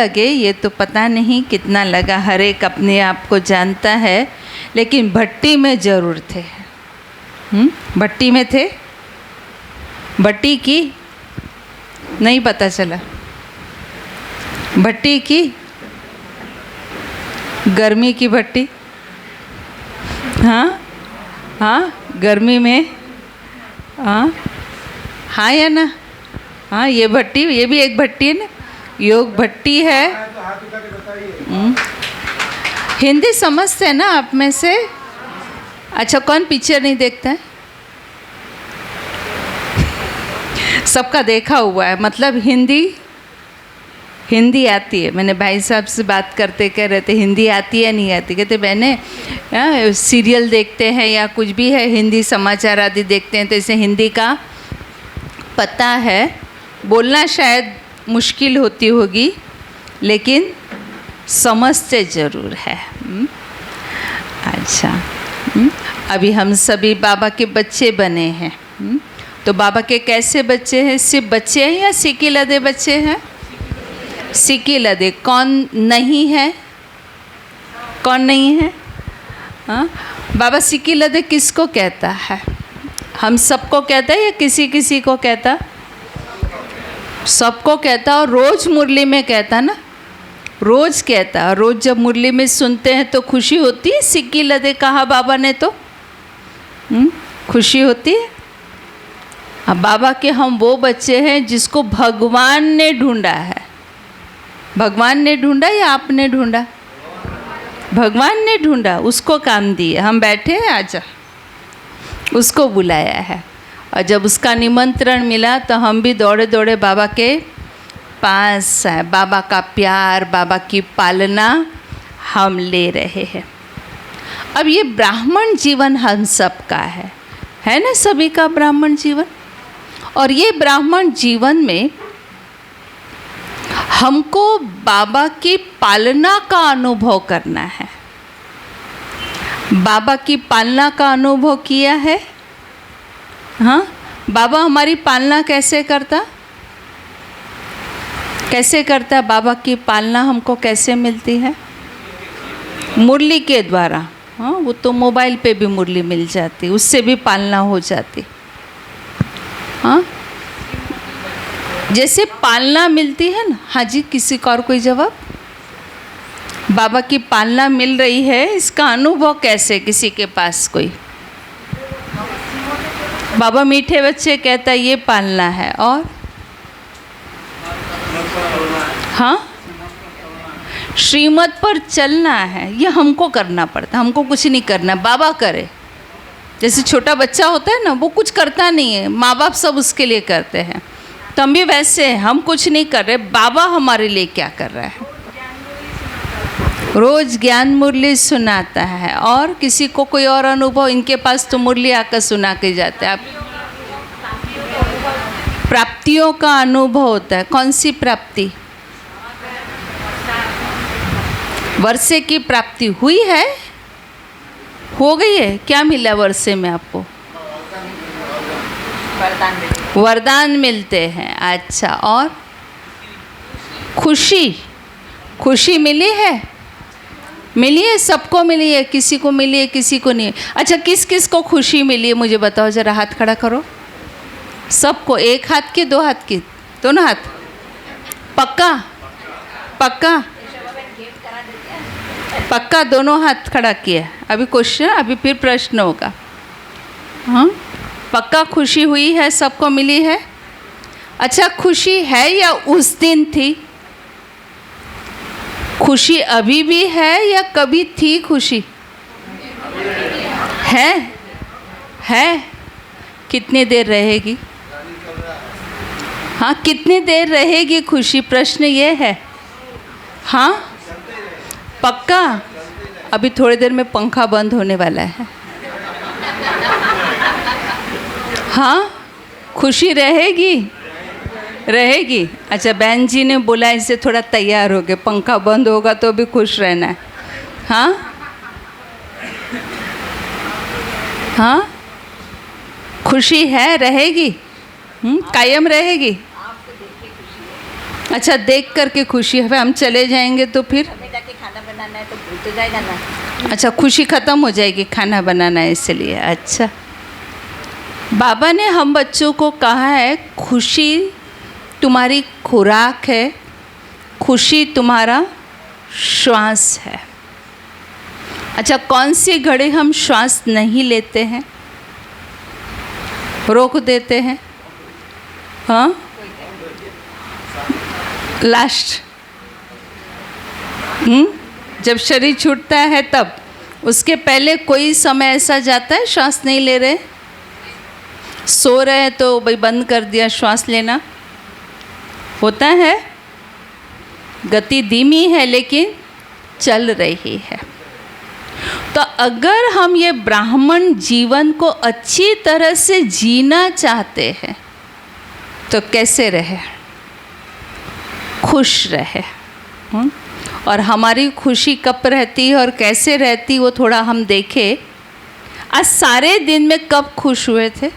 लगे ये तो पता नहीं कितना लगा, हर एक अपने आप को जानता है, लेकिन भट्टी में ज़रूर थे। भट्टी में थे। भट्टी की नहीं पता चला। भट्टी की गर्मी की भट्टी। हाँ हाँ, गर्मी में। हाँ हाँ या ना? हाँ, ये भट्टी, ये भी एक भट्टी है ना, योग भट्टी है। हिंदी समझते हैं ना आप में से? अच्छा, कौन पिक्चर नहीं देखता है? सबका देखा हुआ है, मतलब हिंदी आती है। मैंने भाई साहब से बात करते कह रहे थे हिंदी आती है नहीं आती, कहते बहने सीरियल देखते हैं या कुछ भी है, हिंदी समाचार आदि देखते हैं तो इसे हिंदी का पता है। बोलना शायद मुश्किल होती होगी लेकिन समझते ज़रूर है। अच्छा, अभी हम सभी बाबा के बच्चे बने हैं। तो बाबा के कैसे बच्चे हैं? सिर्फ बच्चे हैं या सीके लदे बच्चे हैं? सीके लदे। कौन नहीं है? कौन नहीं है? हाँ, बाबा सीके लदे किसको कहता है? हम सबको कहता है या किसी किसी को कहता? सबको कहता, और रोज़ मुरली में कहता ना, रोज़ कहता। और रोज़ जब मुरली में सुनते हैं तो खुशी होती है। सिक्की लदे कहा बाबा ने तो खुशी होती है। अब बाबा के हम वो बच्चे हैं जिसको भगवान ने ढूंढा है। भगवान ने ढूंढा या आपने ढूंढा? भगवान ने ढूंढा, उसको काम दिए। हम बैठे हैं, आजा, उसको बुलाया है। और जब उसका निमंत्रण मिला तो हम भी दौड़े दौड़े बाबा के पास है। बाबा का प्यार, बाबा की पालना हम ले रहे हैं। अब ये ब्राह्मण जीवन हम सब का है ना, सभी का ब्राह्मण जीवन। और ये ब्राह्मण जीवन में हमको बाबा की पालना का अनुभव करना है। बाबा की पालना का अनुभव किया है? हाँ, बाबा हमारी पालना कैसे करता? कैसे करता? बाबा की पालना हमको कैसे मिलती है? मुरली के द्वारा। हाँ, वो तो मोबाइल पे भी मुरली मिल जाती, उससे भी पालना हो जाती। हाँ, जैसे पालना मिलती है ना। हाँ जी, किसी का और कोई जवाब? बाबा की पालना मिल रही है, इसका अनुभव कैसे? किसी के पास कोई? बाबा मीठे बच्चे कहता है ये पालना है। और हाँ, श्रीमत पर चलना है, ये हमको करना पड़ता। हमको कुछ नहीं करना, बाबा करे। जैसे छोटा बच्चा होता है ना, वो कुछ करता नहीं है, माँ बाप सब उसके लिए करते हैं। तो हम भी वैसे हैं, हम कुछ नहीं कर रहे, बाबा हमारे लिए क्या कर रहा है? रोज़ ज्ञान मुरली सुनाता है। और किसी को कोई और अनुभव? इनके पास तो मुरली आकर सुना के जाते हैं। आप प्राप्तियों का अनुभव होता है। कौन सी प्राप्ति? वर्षे की प्राप्ति हुई है? हो गई है? क्या मिला वर्षे में आपको? वरदान मिलते हैं। अच्छा, और खुशी मिली है? मिली है, सबको मिली है, किसी को मिली है, किसी को नहीं। अच्छा, किस किस को खुशी मिली है मुझे बताओ जरा, हाथ खड़ा करो। सबको? एक हाथ की, दो हाथ की? दोनों हाथ? पक्का? पक्का? पक्का दोनों हाथ खड़ा किया। अभी क्वेश्चन, अभी फिर प्रश्न होगा। हाँ, पक्का खुशी हुई है, सबको मिली है। अच्छा, खुशी है या उस दिन थी? खुशी अभी भी है या कभी थी खुशी? है। कितनी देर रहेगी? हाँ, कितनी देर रहेगी खुशी? प्रश्न ये है। हाँ, पक्का? अभी थोड़ी देर में पंखा बंद होने वाला है। हाँ, खुशी रहेगी? अच्छा, बहन जी ने बोला इससे थोड़ा तैयार हो गए, पंखा बंद होगा तो भी खुश रहना है। हाँ, खुशी है, रहेगी, कायम रहेगी। अच्छा, देख करके खुशी है। हम चले जाएंगे तो फिर हमें जाके खाना बनाना है तो भूल तो जाएगा ना। अच्छा, खुशी ख़त्म हो जाएगी, खाना बनाना है इसलिए। अच्छा, बाबा ने हम बच्चों को कहा है खुशी तुम्हारी खुराक है, खुशी तुम्हारा श्वास है। अच्छा, कौन सी घड़ी हम श्वास नहीं लेते हैं, रोक देते हैं? हाँ, लास्ट जब शरीर छूटता है तब। उसके पहले कोई समय ऐसा जाता है श्वास नहीं ले रहे, सो रहे हैं तो भाई बंद कर दिया श्वास लेना, होता है? गति धीमी है लेकिन चल रही है। तो अगर हम ये ब्राह्मण जीवन को अच्छी तरह से जीना चाहते हैं तो कैसे रहे? खुश रहे। और हमारी खुशी कब रहती है और कैसे रहती, वो थोड़ा हम देखें। आज सारे दिन में कब खुश हुए थे?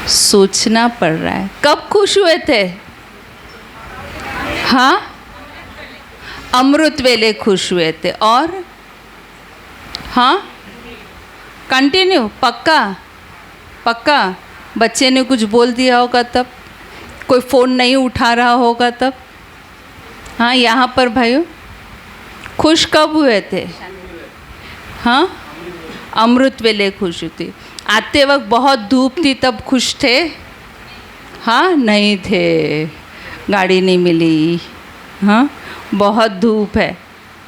सोचना पड़ रहा है, कब खुश हुए थे? हाँ, अमृत वेले खुश हुए थे। और हाँ, कंटिन्यू, पक्का पक्का। बच्चे ने कुछ बोल दिया होगा तब, कोई फ़ोन नहीं उठा रहा होगा तब। हाँ, यहाँ पर भाइयों खुश कब हुए थे? हाँ, अमृत वेले खुश थी। आते वक्त बहुत धूप थी तब खुश थे? हाँ, नहीं थे, गाड़ी नहीं मिली, हाँ, बहुत धूप है।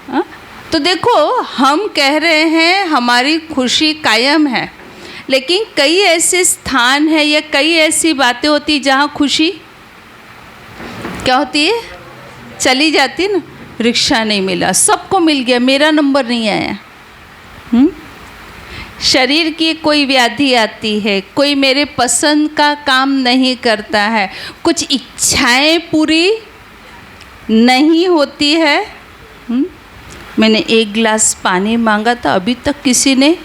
हाँ, तो देखो हम कह रहे हैं हमारी खुशी कायम है, लेकिन कई ऐसे स्थान हैं या कई ऐसी बातें होती जहाँ खुशी क्या होती है, चली जाती ना। रिक्शा नहीं मिला, सबको मिल गया, मेरा नंबर नहीं आया। शरीर की कोई व्याधि आती है, कोई मेरे पसंद का काम नहीं करता है, कुछ इच्छाएं पूरी नहीं होती है। मैंने एक गिलास पानी मांगा था, अभी तक किसी ने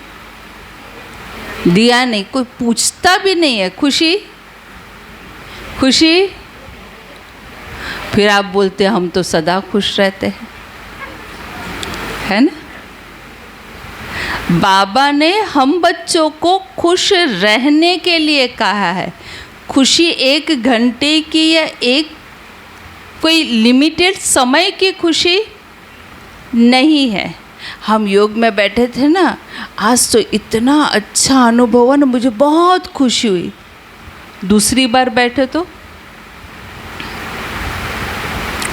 दिया नहीं, कोई पूछता भी नहीं है। खुशी खुशी। फिर आप बोलते हैं हम तो सदा खुश रहते हैं, है ना? बाबा ने हम बच्चों को खुश रहने के लिए कहा है। खुशी 1 घंटे की या एक कोई लिमिटेड समय की खुशी नहीं है। हम योग में बैठे थे ना, आज तो इतना अच्छा अनुभव हुआ ना, मुझे बहुत खुशी हुई। दूसरी बार बैठे तो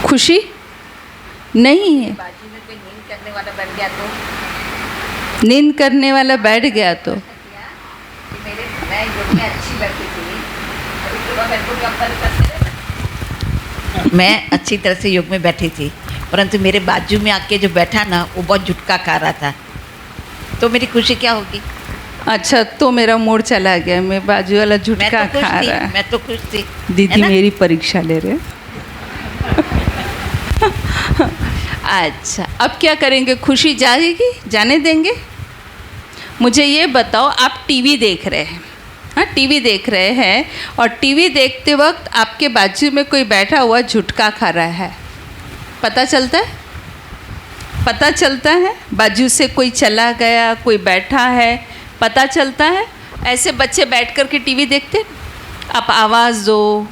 खुशी नहीं है। बाजू में कोई नींद करने वाला बैठ गया तो, नींद करने वाला बैठ गया तो कि मैं योग में अच्छी बैठी थी, मैं अच्छी तरह से योग में बैठी थी, परंतु मेरे बाजू में आके जो बैठा ना, वो बहुत झुटका खा रहा था, तो मेरी खुशी क्या होगी? अच्छा, तो मेरा मूड चला गया, मैं बाजू वाला झुटका खा रहा है। मैं तो खुश थी। दीदी मेरी परीक्षा ले रहे हैं। अच्छा, अब क्या करेंगे? खुशी जाएगी, जाने देंगे? मुझे ये बताओ, आप टीवी देख रहे हैं, हाँ टीवी देख रहे हैं, और टीवी देखते वक्त आपके बाजू में कोई बैठा हुआ झुटका खा रहा है, पता चलता है? पता चलता है? बाजू से कोई चला गया, कोई बैठा है, पता चलता है? ऐसे बच्चे बैठ कर के टीवी देखते, आप आवाज़ दो,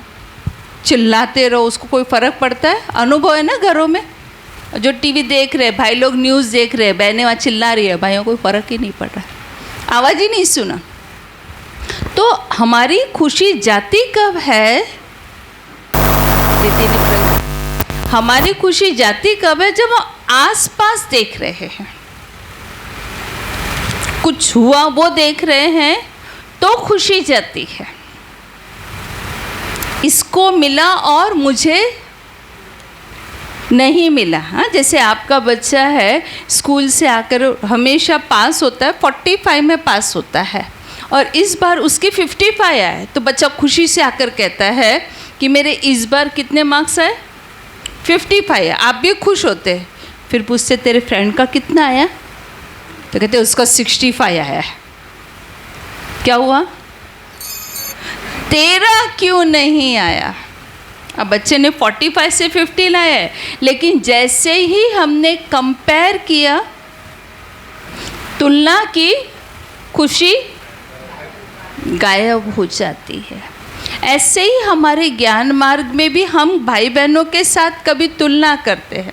चिल्लाते रहो, उसको कोई फ़र्क पड़ता है? अनुभव है ना घरों में, जो टीवी देख रहे हैं, भाई लोग न्यूज़ देख रहे हैं, बहनें वहाँ चिल्ला रही है, भाइयों को फ़र्क ही नहीं पड़ रहा, आवाज़ ही नहीं सुना। तो हमारी खुशी जाती कब है? दीदी ने हमारी खुशी जाती कब है? जब हम आस-पास देख रहे हैं, कुछ हुआ वो देख रहे हैं, तो खुशी जाती है। इसको मिला और मुझे नहीं मिला। हाँ, जैसे आपका बच्चा है, स्कूल से आकर हमेशा पास होता है, 45 में पास होता है, और इस बार उसकी 55 आए, तो बच्चा खुशी से आकर कहता है कि मेरे इस बार कितने मार्क्स आए? 55 आए। आप भी खुश होते हैं। फिर पूछते तेरे फ्रेंड का कितना आया? तो कहते उसका 65 आया है। क्या हुआ? तेरा क्यों नहीं आया? अब बच्चे ने 45 से 50 लाया है, लेकिन जैसे ही हमने कंपेयर किया, तुलना की, खुशी गायब हो जाती है। ऐसे ही हमारे ज्ञान मार्ग में भी हम भाई बहनों के साथ कभी तुलना करते हैं,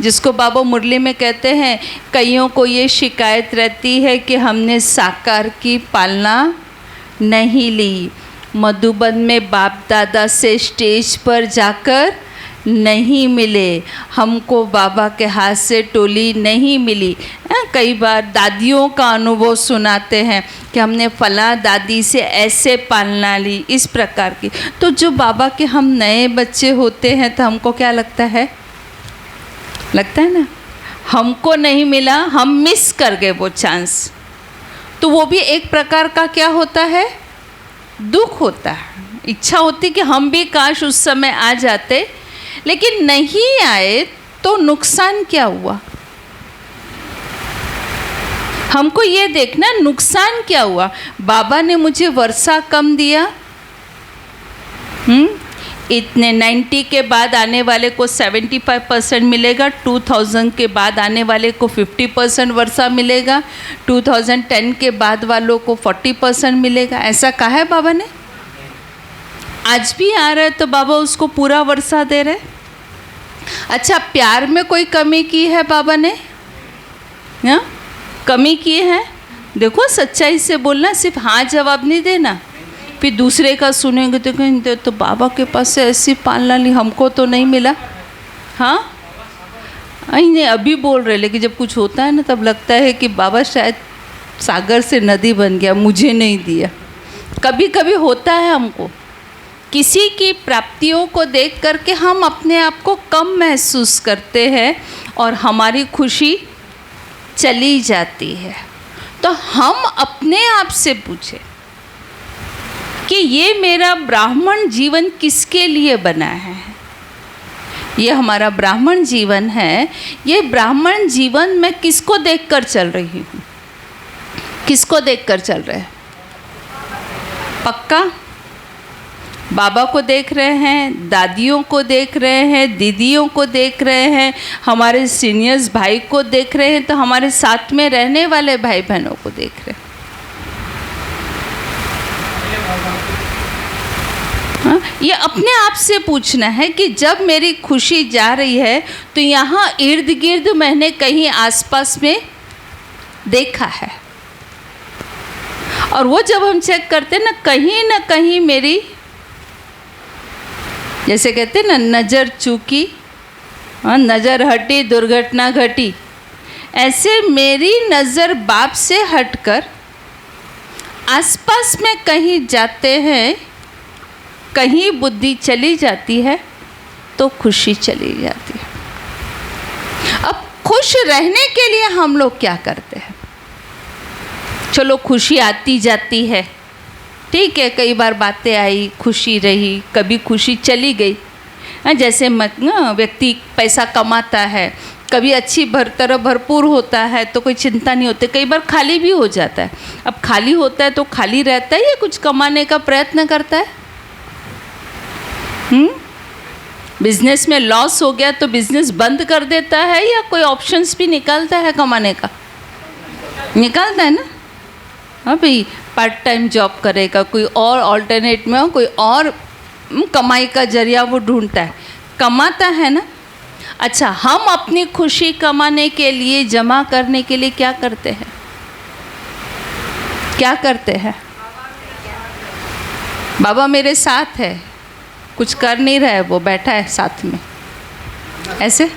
जिसको बाबा मुरली में कहते हैं, कईयों को ये शिकायत रहती है कि हमने साकार की पालना नहीं ली, मधुबन में बाप दादा से स्टेज पर जाकर नहीं मिले, हमको बाबा के हाथ से टोली नहीं मिली। कई बार दादियों का अनुभव सुनाते हैं कि हमने फला दादी से ऐसे पालना ली, इस प्रकार की। तो जो बाबा के हम नए बच्चे होते हैं तो हमको क्या लगता है ना, हमको नहीं मिला, हम मिस कर गए वो चांस। तो वो भी एक प्रकार का क्या होता है, दुख होता है। इच्छा होती कि हम भी काश उस समय आ जाते, लेकिन नहीं आए तो नुकसान क्या हुआ, हमको ये देखना नुकसान क्या हुआ। बाबा ने मुझे वर्षा कम दिया, इतने 90 के बाद आने वाले को 75% मिलेगा, 2000 के बाद आने वाले को 50% वर्षा मिलेगा, 2010 के बाद वालों को 40% मिलेगा, ऐसा कहा है बाबा ने। आज भी आ रहा है तो बाबा उसको पूरा वर्षा दे रहे। अच्छा, प्यार में कोई कमी की है बाबा ने, हाँ कमी की है? देखो सच्चाई से बोलना, सिर्फ हाँ जवाब नहीं देना, फिर दूसरे का सुनेंगे तो कहेंगे तो बाबा के पास से ऐसी पालना ली, हमको तो नहीं मिला। हाँ नहीं अभी बोल रहे, लेकिन जब कुछ होता है ना तब लगता है कि बाबा शायद सागर से नदी बन गया, मुझे नहीं दिया। कभी कभी होता है हमको, किसी की प्राप्तियों को देख करके हम अपने आप को कम महसूस करते हैं और हमारी खुशी चली जाती है। तो हम अपने आप से पूछें कि ये मेरा ब्राह्मण जीवन किसके लिए बना है? ये हमारा ब्राह्मण जीवन है, ये ब्राह्मण जीवन मैं किसको देखकर चल रही हूँ, किसको देखकर चल रहे हैं? पक्का बाबा को देख रहे हैं, दादियों को देख रहे हैं, दीदियों को देख रहे हैं, हमारे सीनियर्स भाई को देख रहे हैं, तो हमारे साथ में रहने वाले भाई बहनों को देख रहे हैं। हाँ? ये अपने आप से पूछना है कि जब मेरी खुशी जा रही है तो यहाँ इर्द गिर्द मैंने कहीं आसपास में देखा है, और वो जब हम चेक करते ना कहीं मेरी, जैसे कहते ना नज़र चूकी, नज़र हटी दुर्घटना घटी, ऐसे मेरी नज़र बाप से हटकर आसपास में कहीं जाते हैं, कहीं बुद्धि चली जाती है तो खुशी चली जाती है। अब खुश रहने के लिए हम लोग क्या करते हैं? चलो खुशी आती जाती है, ठीक है, कई बार बातें आई, खुशी रही, कभी खुशी चली गई। जैसे व्यक्ति पैसा कमाता है, कभी अच्छी तरह भरपूर होता है तो कोई चिंता नहीं होती, कई बार खाली भी हो जाता है। अब खाली होता है तो खाली रहता है या कुछ कमाने का प्रयत्न करता है? बिजनेस में लॉस हो गया तो बिजनेस बंद कर देता है या कोई ऑप्शंस भी निकालता है कमाने का? निकालता है ना। हाँ भाई, पार्ट टाइम जॉब करेगा, कोई और ऑल्टरनेट में कोई और कमाई का जरिया वो ढूंढता है, कमाता है ना। अच्छा, हम अपनी खुशी कमाने के लिए, जमा करने के लिए क्या करते हैं? क्या करते हैं? बाबा मेरे साथ है, कुछ कर नहीं रहा है, वो बैठा है साथ में, ऐसे।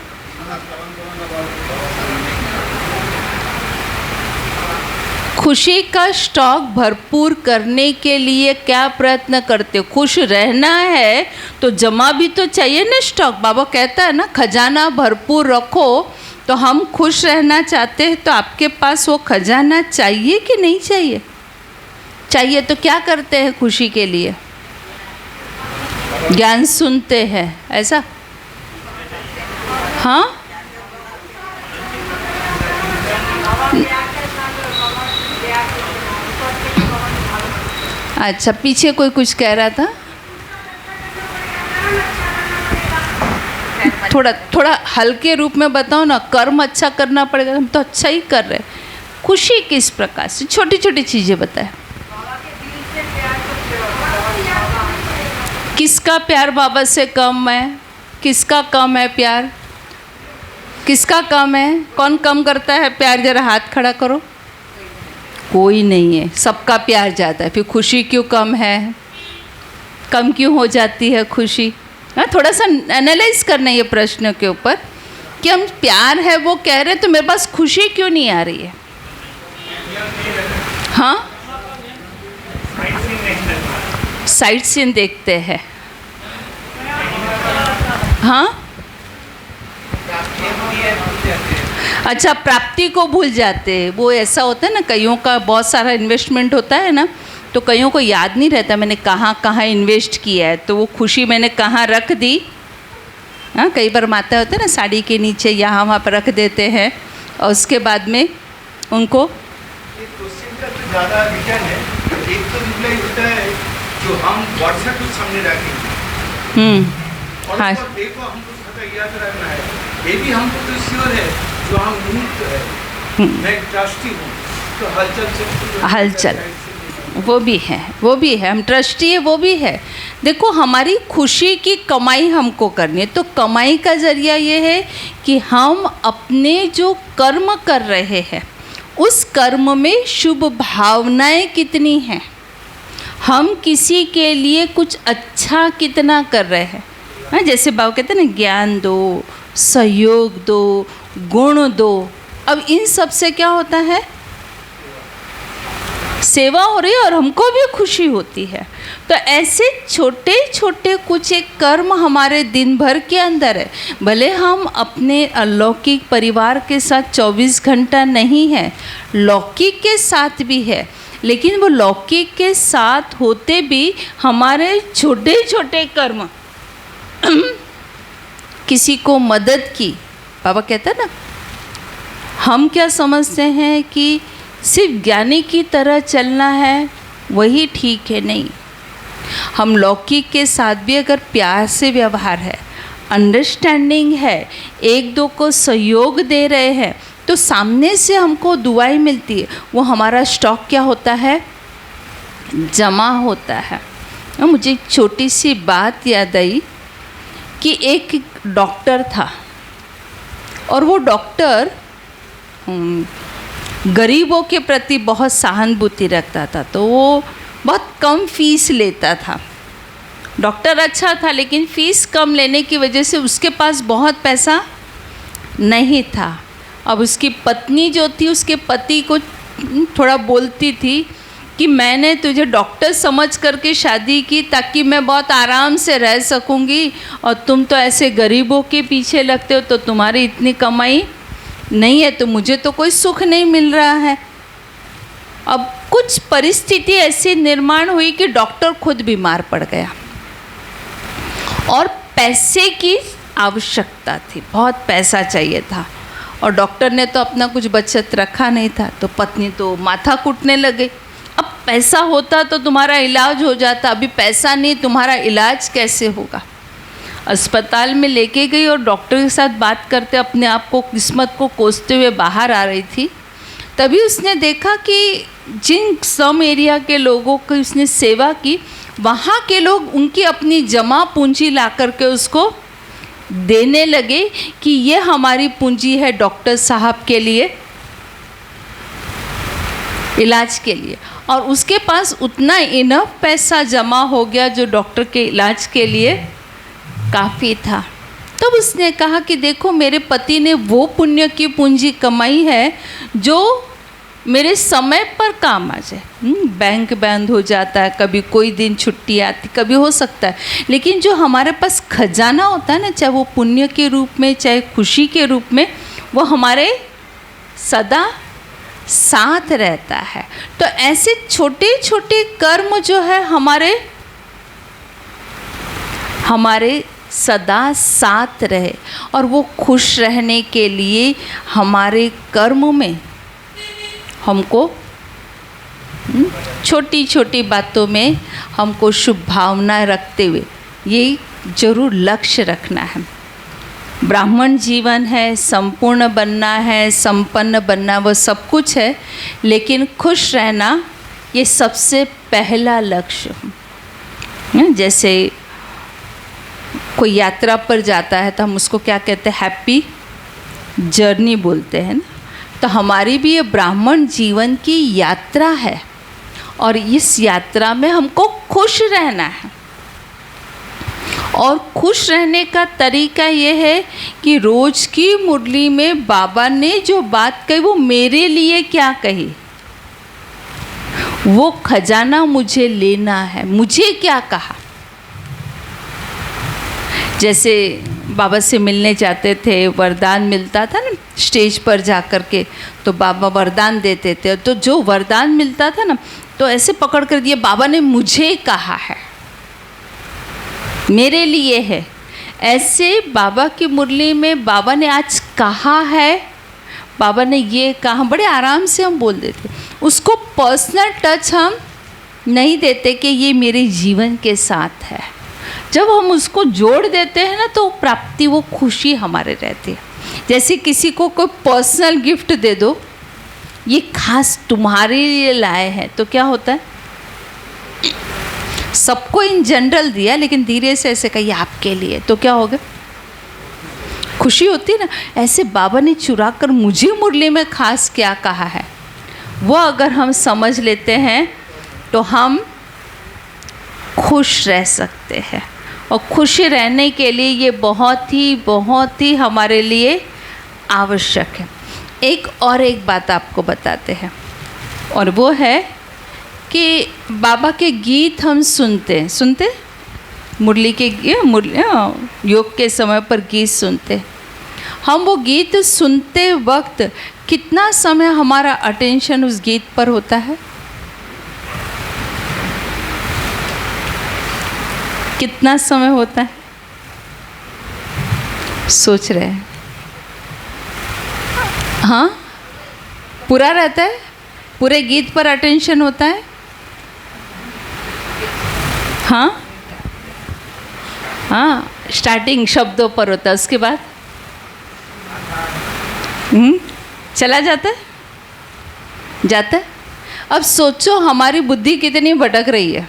खुशी का स्टॉक भरपूर करने के लिए क्या प्रयत्न करते हो? खुश रहना है तो जमा भी तो चाहिए ना स्टॉक। बाबा कहता है ना, खजाना भरपूर रखो। तो हम खुश रहना चाहते हैं तो आपके पास वो खजाना चाहिए कि नहीं चाहिए? चाहिए तो क्या करते हैं खुशी के लिए? ज्ञान सुनते हैं, ऐसा? हाँ, अच्छा, पीछे कोई कुछ कह रहा था। थोड़ा थोड़ा हल्के रूप में बताओ ना, कर्म अच्छा करना पड़ेगा, हम तो अच्छा ही कर रहे हैं। खुशी किस प्रकार से, छोटी छोटी चीज़ें बताएं। किसका प्यार बाबा से कम है? किसका कम है प्यार? किसका कम है? कौन कम करता है प्यार? जरा हाथ खड़ा करो। कोई नहीं है, सबका प्यार ज़्यादा है। फिर खुशी क्यों कम है? कम क्यों हो जाती है खुशी? हाँ, थोड़ा सा एनालाइज करना ये प्रश्न के ऊपर कि हम प्यार है वो कह रहे हैं, तो मेरे पास खुशी क्यों नहीं आ रही है? हाँ, साइट सीन देखते हैं। हाँ, अच्छा, प्राप्ति को भूल जाते हैं। वो ऐसा होता है ना, कईयों का बहुत सारा इन्वेस्टमेंट होता है ना, तो कईयों को याद नहीं रहता मैंने कहाँ कहाँ इन्वेस्ट किया है, तो वो खुशी मैंने कहाँ रख दी। हाँ, कई बार माता होता है ना, साड़ी के नीचे यहाँ वहाँ पर रख देते हैं, और उसके बाद में उनको क्वेश्चन का तो ज़्यादा रिटर्न है। एक तो रिप्लाई होता है जो हम व्हाट्सएप के सामने रखेंगे, और हाँ, उसको देखो हमको थोड़ा याद रखना है। ये भी हमको तो श्योर है जो हम मुक्त है, मैं ट्रस्टी हूँ, तो हलचल वो भी है, वो भी है, हम ट्रस्टी है, वो भी है। देखो, हमारी खुशी की कमाई हमको करनी है, तो कमाई का ज़रिया ये है कि हम अपने जो कर्म कर रहे हैं उस कर्म में शुभ भावनाएं कितनी हैं, हम किसी के लिए कुछ अच्छा कितना कर रहे हैं। हाँ, जैसे बाबा कहते हैं ना, ज्ञान दो, सहयोग दो, गुण दो। अब इन सब से क्या होता है? सेवा हो रही है और हमको भी खुशी होती है। तो ऐसे छोटे छोटे कुछ एक कर्म हमारे दिन भर के अंदर है। भले हम अपने अलौकिक परिवार के साथ 24 घंटा नहीं है, लौकिक के साथ भी है, लेकिन वो लौकिक के साथ होते भी हमारे छोटे छोटे कर्म किसी को मदद की। बाबा कहता है ना, हम क्या समझते हैं कि सिर्फ ज्ञानी की तरह चलना है, वही ठीक है। नहीं, हम लौकिक के साथ भी अगर प्यार से व्यवहार है, अंडरस्टैंडिंग है, एक दो को सहयोग दे रहे हैं, तो सामने से हमको दुआएं मिलती है। वो हमारा स्टॉक क्या होता है? जमा होता है। मुझे एक छोटी सी बात याद आई कि एक डॉक्टर था, और वो डॉक्टर गरीबों के प्रति बहुत सहानुभूति रखता था, तो वो बहुत कम फीस लेता था। डॉक्टर अच्छा था, लेकिन फ़ीस कम लेने की वजह से उसके पास बहुत पैसा नहीं था। अब उसकी पत्नी जो थी, उसके पति को थोड़ा बोलती थी कि मैंने तुझे डॉक्टर समझ करके शादी की ताकि मैं बहुत आराम से रह सकूंगी, और तुम तो ऐसे गरीबों के पीछे लगते हो, तो तुम्हारी इतनी कमाई नहीं है, तो मुझे तो कोई सुख नहीं मिल रहा है। अब कुछ परिस्थिति ऐसी निर्माण हुई कि डॉक्टर खुद बीमार पड़ गया, और पैसे की आवश्यकता थी, बहुत पैसा चाहिए था, और डॉक्टर ने तो अपना कुछ बचत रखा नहीं था। तो पत्नी तो माथा कूटने लगे, अब पैसा होता तो तुम्हारा इलाज हो जाता, अभी पैसा नहीं, तुम्हारा इलाज कैसे होगा? अस्पताल में लेके गई और डॉक्टर के साथ बात करते, अपने आप को, किस्मत को कोसते हुए बाहर आ रही थी। तभी उसने देखा कि जिन स्लम एरिया के लोगों की उसने सेवा की, वहाँ के लोग उनकी अपनी जमा पूंजी ला करके उसको देने लगे कि ये हमारी पूंजी है डॉक्टर साहब के लिए, इलाज के लिए। और उसके पास उतना इनफ पैसा जमा हो गया जो डॉक्टर के इलाज के लिए काफ़ी था। तब उसने कहा कि देखो, मेरे पति ने वो पुण्य की पूंजी कमाई है जो मेरे समय पर काम आ जाए। बैंक बंद हो जाता है, कभी कोई दिन छुट्टी आती, कभी हो सकता है, लेकिन जो हमारे पास खजाना होता है ना, चाहे वो पुण्य के रूप में, चाहे खुशी के रूप में, वो हमारे सदा साथ रहता है। तो ऐसे छोटे छोटे कर्म जो है हमारे सदा साथ रहे, और वो खुश रहने के लिए हमारे कर्म में हमको छोटी छोटी बातों में हमको शुभ भावना रखते हुए ये ज़रूर लक्ष्य रखना है। ब्राह्मण जीवन है, संपूर्ण बनना है, संपन्न बनना, वो सब कुछ है, लेकिन खुश रहना ये सबसे पहला लक्ष्य है। जैसे कोई यात्रा पर जाता है तो हम उसको क्या कहते हैं, हैप्पी जर्नी बोलते हैं ना। तो हमारी भी ये ब्राह्मण जीवन की यात्रा है और इस यात्रा में हमको खुश रहना है। और खुश रहने का तरीका ये है कि रोज़ की मुरली में बाबा ने जो बात कही वो मेरे लिए क्या कही, वो खजाना मुझे लेना है, मुझे क्या कहा। जैसे बाबा से मिलने जाते थे, वरदान मिलता था ना स्टेज पर जा कर के, तो बाबा वरदान देते थे। तो जो वरदान मिलता था ना, तो ऐसे पकड़ कर दिए, बाबा ने मुझे कहा है, मेरे लिए है। ऐसे बाबा की मुरली में बाबा ने आज कहा है, बाबा ने ये कहा, बड़े आराम से हम बोल देते। उसको पर्सनल टच हम नहीं देते कि ये मेरे जीवन के साथ है। जब हम उसको जोड़ देते हैं ना, तो प्राप्ति, वो खुशी हमारे रहती है। जैसे किसी को कोई पर्सनल गिफ्ट दे दो, ये खास तुम्हारे लिए लाए हैं, तो क्या होता है, सबको इन जनरल दिया, लेकिन धीरे से ऐसे कहिए आपके लिए, तो क्या होगा, खुशी होती है ना। ऐसे बाबा ने चुरा कर मुझे मुरली में खास क्या कहा है, वो अगर हम समझ लेते हैं तो हम खुश रह सकते हैं। और खुश रहने के लिए ये बहुत ही हमारे लिए आवश्यक है। एक बात आपको बताते हैं, और वो है कि बाबा के गीत हम सुनते मुरली के योग के समय पर गीत सुनते। हम वो गीत सुनते वक्त कितना समय हमारा अटेंशन उस गीत पर होता है, कितना समय होता है, सोच रहे हैं? हाँ, पूरा रहता है, पूरे गीत पर अटेंशन होता है। हाँ, स्टार्टिंग शब्दों पर होता है, उसके बाद चला जाता है। अब सोचो हमारी बुद्धि कितनी भटक रही है।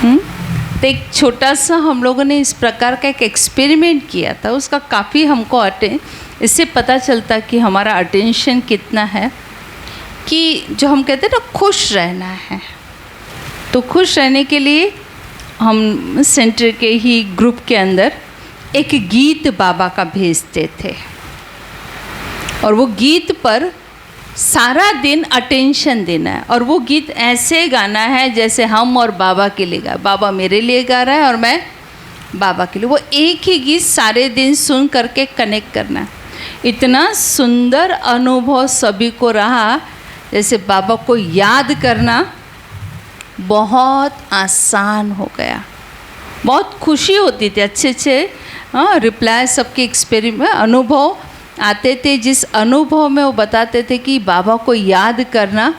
तो एक छोटा सा हम लोगों ने इस प्रकार का एक एक्सपेरिमेंट किया था, उसका काफ़ी हमको इससे पता चलता कि हमारा अटेंशन कितना है, कि जो हम कहते हैं ना खुश रहना है। तो खुश रहने के लिए हम सेंटर के ही ग्रुप के अंदर एक गीत बाबा का भेजते थे, और वो गीत पर सारा दिन अटेंशन देना है। और वो गीत ऐसे गाना है जैसे हम और बाबा के लिए बाबा मेरे लिए गा रहा है और मैं बाबा के लिए। वो एक ही गीत सारे दिन सुन करके कनेक्ट करना है। इतना सुंदर अनुभव सभी को रहा, जैसे बाबा को याद करना बहुत आसान हो गया। बहुत खुशी होती थी, अच्छे रिप्लाई सबके एक्सपेरिमेंट अनुभव आते थे, जिस अनुभव में वो बताते थे कि बाबा को याद करना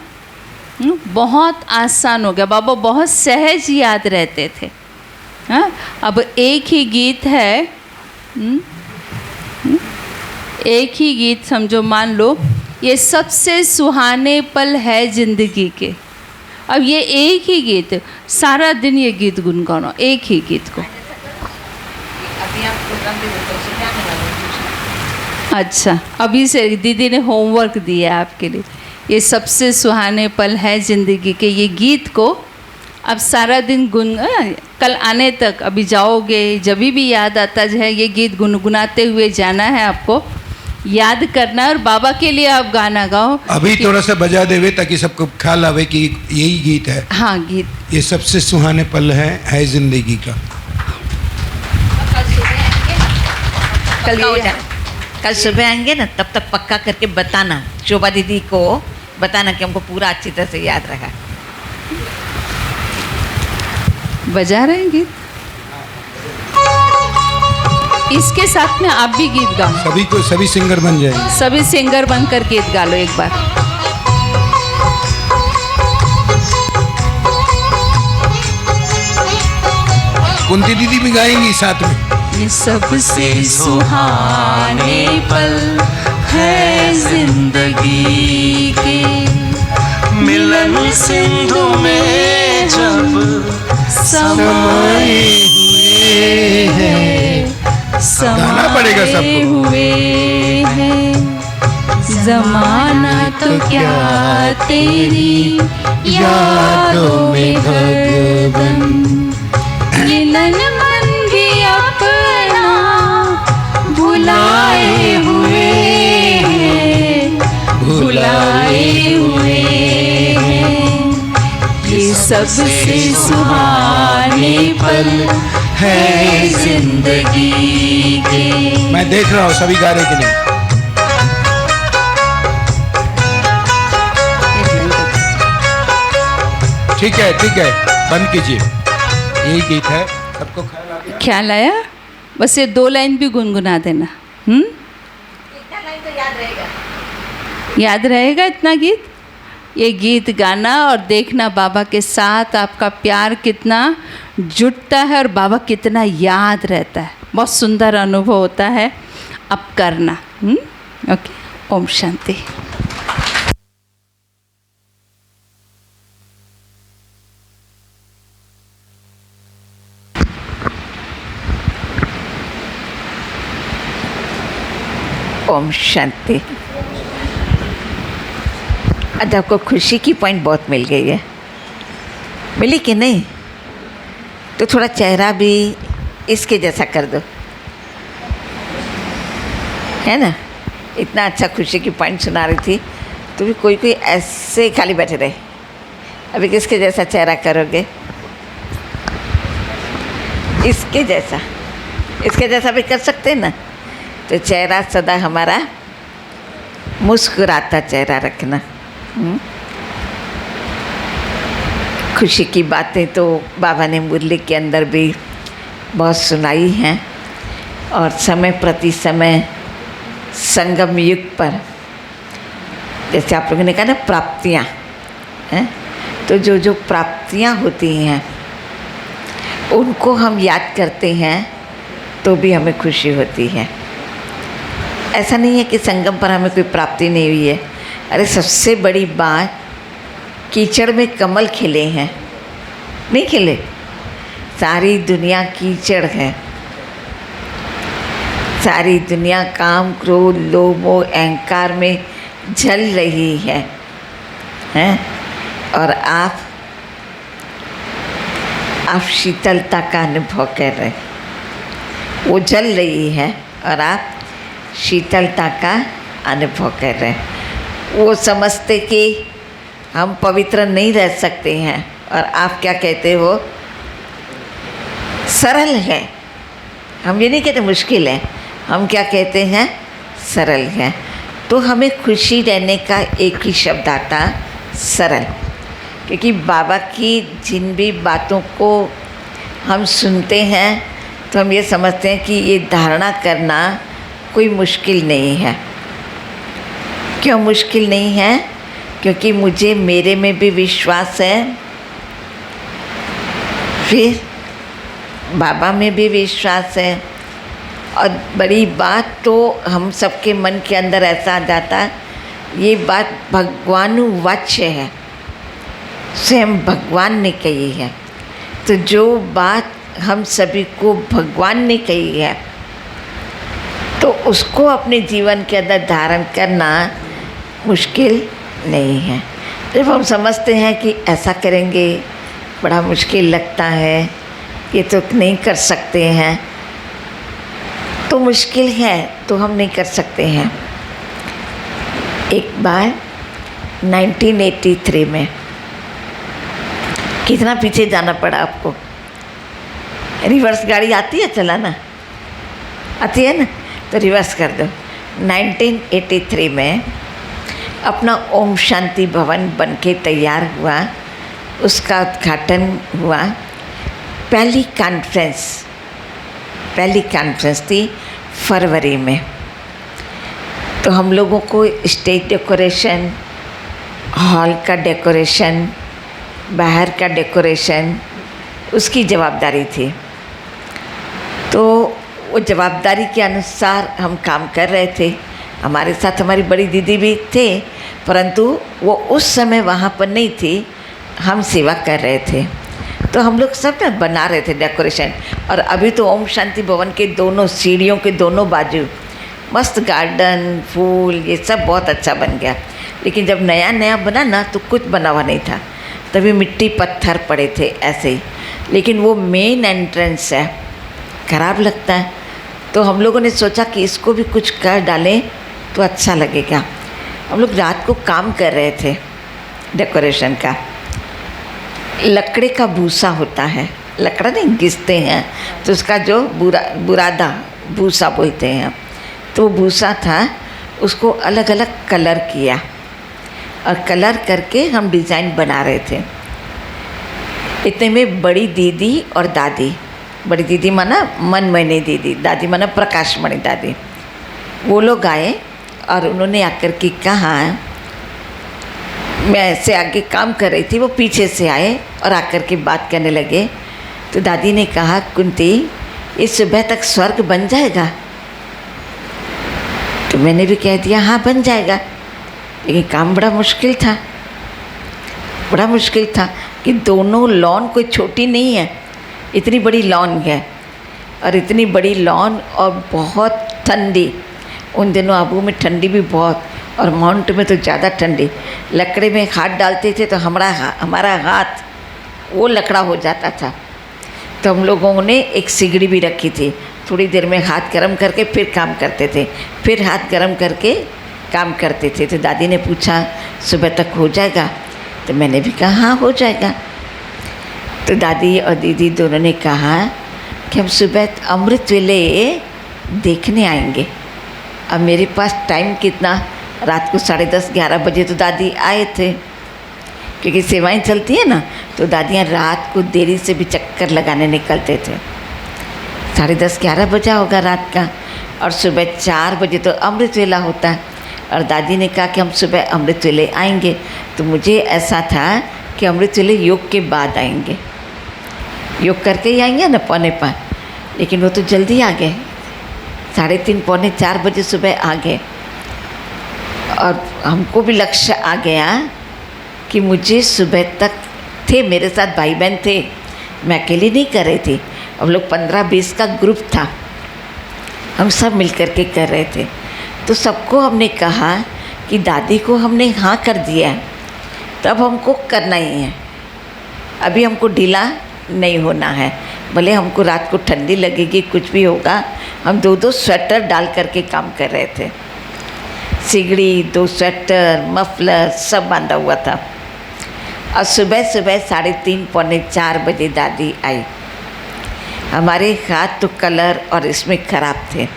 बहुत आसान हो गया। बाबा बहुत सहज याद रहते थे। अब एक ही गीत है, एक ही गीत समझो, मान लो ये सबसे सुहाने पल है ज़िंदगी के। अब ये एक ही गीत, सारा दिन ये गीत गुनगुनाओ, एक ही गीत को। अच्छा, अभी से दीदी ने होमवर्क दिया है आपके लिए। ये सबसे सुहाने पल है ज़िंदगी के, ये गीत को अब सारा दिन कल आने तक, अभी जाओगे जब भी याद आता है, ये गीत गुनगुनाते हुए जाना है, आपको याद करना है और बाबा के लिए आप गाना गाओ। अभी थोड़ा सा बजा देवे ताकि सबको ख्याल आवे कि यही गीत है। हाँ, गीत ये सबसे सुहाने पल है जिंदगी का। कल सुबह आएंगे ना, तब तक पक्का करके बताना, शोभा दीदी को बताना कि हमको पूरा अच्छी तरह से याद रखा। बजा रहे हैं गीत, इसके साथ में आप भी गीत गाओ। सभी सिंगर बन जाएंगे, सभी सिंगर बनकर गीत गा लो एक बार। कुंती दीदी भी गाएंगी साथ में। ये सबसे सुहाने पल है जिंदगी के। मिलन सिंधु में जब समाए हुए हैं, गाना पड़ेगा समाए सबको। हुए हैं। जमाना तो क्या तेरी यादों में भगवन, मिलन मन भी अपना भुलाए हुए हैं, भुलाए हुए हैं। ये सबसे सुहाने पल है जिंदगी के। मैं देख रहा हूँ सभी गा रहे कि नहीं। ठीक है ठीक है, बंद कीजिए। यही गीत है, सबको ख्याल आ गया। ख्याल आया? बस ये 2 लाइन भी गुनगुना देना। इतना लाइन तो याद रहेगा। याद रहेगा इतना गीत? ये गीत गाना और देखना बाबा के साथ आपका प्यार कितना जुटता है और बाबा कितना याद रहता है। बहुत सुंदर अनुभव होता है। अब करना। ओके, ओम शांति। ओम शांति। आज आपको खुशी की पॉइंट बहुत मिल गई है, मिली कि नहीं? तो थोड़ा चेहरा भी इसके जैसा कर दो, है ना? इतना अच्छा खुशी की पॉइंट सुना रही थी तो भी कोई कोई ऐसे खाली बैठे रहे। अभी किसके जैसा चेहरा करोगे? इसके जैसा, इसके जैसा भी कर सकते हैं ना? तो चेहरा सदा हमारा मुस्कुराता चेहरा रखना। खुशी की बातें तो बाबा ने मुरली के अंदर भी बहुत सुनाई हैं और समय प्रति समय संगम युग पर, जैसे आप लोगों ने कहा ना प्राप्तियाँ हैं, तो जो जो प्राप्तियाँ होती हैं उनको हम याद करते हैं तो भी हमें खुशी होती है। ऐसा नहीं है कि संगम पर हमें कोई प्राप्ति नहीं हुई है। अरे सबसे बड़ी बात, कीचड़ में कमल खिले हैं, नहीं खिले? सारी दुनिया कीचड़ है, सारी दुनिया काम क्रोध लोभ मोह अहंकार में जल रही है, हैं? और आप शीतलता का अनुभव कर रहे हैं। वो जल रही है और आप शीतलता का अनुभव कर रहे हैं। वो समझते कि हम पवित्र नहीं रह सकते हैं और आप क्या कहते हो? सरल है। हम ये नहीं कहते मुश्किल है, हम क्या कहते हैं? सरल है। तो हमें खुशी रहने का एक ही शब्द आता, सरल। क्योंकि बाबा की जिन भी बातों को हम सुनते हैं तो हम ये समझते हैं कि ये धारणा करना कोई मुश्किल नहीं है। क्यों मुश्किल नहीं है? क्योंकि मुझे मेरे में भी विश्वास है, फिर बाबा में भी विश्वास है। और बड़ी बात तो हम सबके मन के अंदर ऐसा आ जाता है, ये बात भगवानुवाच्य है, स्वयं भगवान ने कही है। तो जो बात हम सभी को भगवान ने कही है तो उसको अपने जीवन के अंदर धारण करना मुश्किल नहीं है। जब हम समझते हैं कि ऐसा करेंगे बड़ा मुश्किल लगता है, ये तो नहीं कर सकते हैं, तो मुश्किल है तो हम नहीं कर सकते हैं। एक बार 1983 में, कितना पीछे जाना पड़ा आपको? रिवर्स गाड़ी आती है चलाना? आती है ना? तो रिवर्स कर दो। 1983 में अपना ओम शांति भवन बनके तैयार हुआ, उसका उद्घाटन हुआ। पहली कॉन्फ्रेंस थी फरवरी में। तो हम लोगों को स्टेज डेकोरेशन, हॉल का डेकोरेशन, बाहर का डेकोरेशन, उसकी जवाबदारी थी। तो वो जवाबदारी के अनुसार हम काम कर रहे थे। हमारे साथ हमारी बड़ी दीदी भी थे, परंतु वो उस समय वहाँ पर नहीं थी, हम सेवा कर रहे थे। तो हम लोग सब ना बना रहे थे डेकोरेशन। और अभी तो ओम शांति भवन के दोनों सीढ़ियों के दोनों बाजू मस्त गार्डन, फूल, ये सब बहुत अच्छा बन गया। लेकिन जब नया नया बना ना तो कुछ बना हुआ नहीं था, तभी मिट्टी पत्थर पड़े थे ऐसे ही। लेकिन वो मेन एंट्रेंस है, ख़राब लगता है, तो हम लोगों ने सोचा कि इसको भी कुछ कर डालें तो अच्छा लगेगा। हम लोग रात को काम कर रहे थे डेकोरेशन का। लकड़े का भूसा होता है, लकड़ा नहीं घिसते हैं, तो उसका जो बुरादा भूसा बोलते हैं, तो वो भूसा था, उसको अलग अलग कलर किया और कलर करके हम डिज़ाइन बना रहे थे। इतने में बड़ी दीदी और दादी, बड़ी दीदी माना मनमयनी दीदी, दादी माना प्रकाशमणि दादी, वो लोग आए और उन्होंने आकर के कहा, मैं ऐसे आगे काम कर रही थी, वो पीछे से आए और आकर के बात करने लगे। तो दादी ने कहा, कुंती इस सुबह तक स्वर्ग बन जाएगा? तो मैंने भी कह दिया हाँ बन जाएगा, लेकिन काम बड़ा मुश्किल था, बड़ा मुश्किल था कि दोनों लॉन कोई छोटी नहीं है, इतनी बड़ी लॉन है और इतनी बड़ी लॉन और बहुत ठंडी। उन दिनों आबू में ठंडी भी बहुत और माउंट में तो ज़्यादा ठंडी। लकड़े में हाथ डालते थे तो हमारा हाथ वो लकड़ा हो जाता था। तो हम लोगों ने एक सिगड़ी भी रखी थी, थोड़ी देर में हाथ गर्म करके फिर काम करते थे, फिर हाथ गर्म करके काम करते थे। तो दादी ने पूछा सुबह तक हो जाएगा? तो मैंने भी कहा हाँ हो जाएगा। तो दादी और दीदी दोनों ने कहा कि हम सुबह अमृत वेले देखने आएंगे। अब मेरे पास टाइम कितना, रात को 10:30-11 बजे तो दादी आए थे, क्योंकि सेवाएं चलती है ना, तो दादियाँ रात को देरी से भी चक्कर लगाने निकलते थे। 10:30-11 बजा होगा रात का, और सुबह 4 बजे तो अमृत वेला होता है। और दादी ने कहा कि हम सुबह अमृत वेले आएंगे। तो मुझे ऐसा था कि अमृत वेले योग के बाद आएंगे, योग करके ही आएंगे ना 3:45, लेकिन वो तो जल्दी आ गए, 3:30 पौने 4 बजे सुबह आ गए। और हमको भी लक्ष्य आ गया कि मुझे सुबह तक थे, मेरे साथ भाई बहन थे, मैं अकेली नहीं कर रही थी, हम लोग 15-20 का ग्रुप था, हम सब मिल कर के कर रहे थे। तो सबको हमने कहा कि दादी को हमने हाँ कर दिया है, तब हमको करना ही है, अभी हमको ढीला नहीं होना है। भले हमको रात को ठंडी लगेगी, कुछ भी होगा, हम 2-2 स्वेटर डाल करके काम कर रहे थे। सिगड़ी, 2 स्वेटर, मफलर सब बांधा हुआ था। और सुबह सुबह 3:30 पौने 4 बजे दादी आई। हमारे हाथ तो कलर और इसमें ख़राब थे,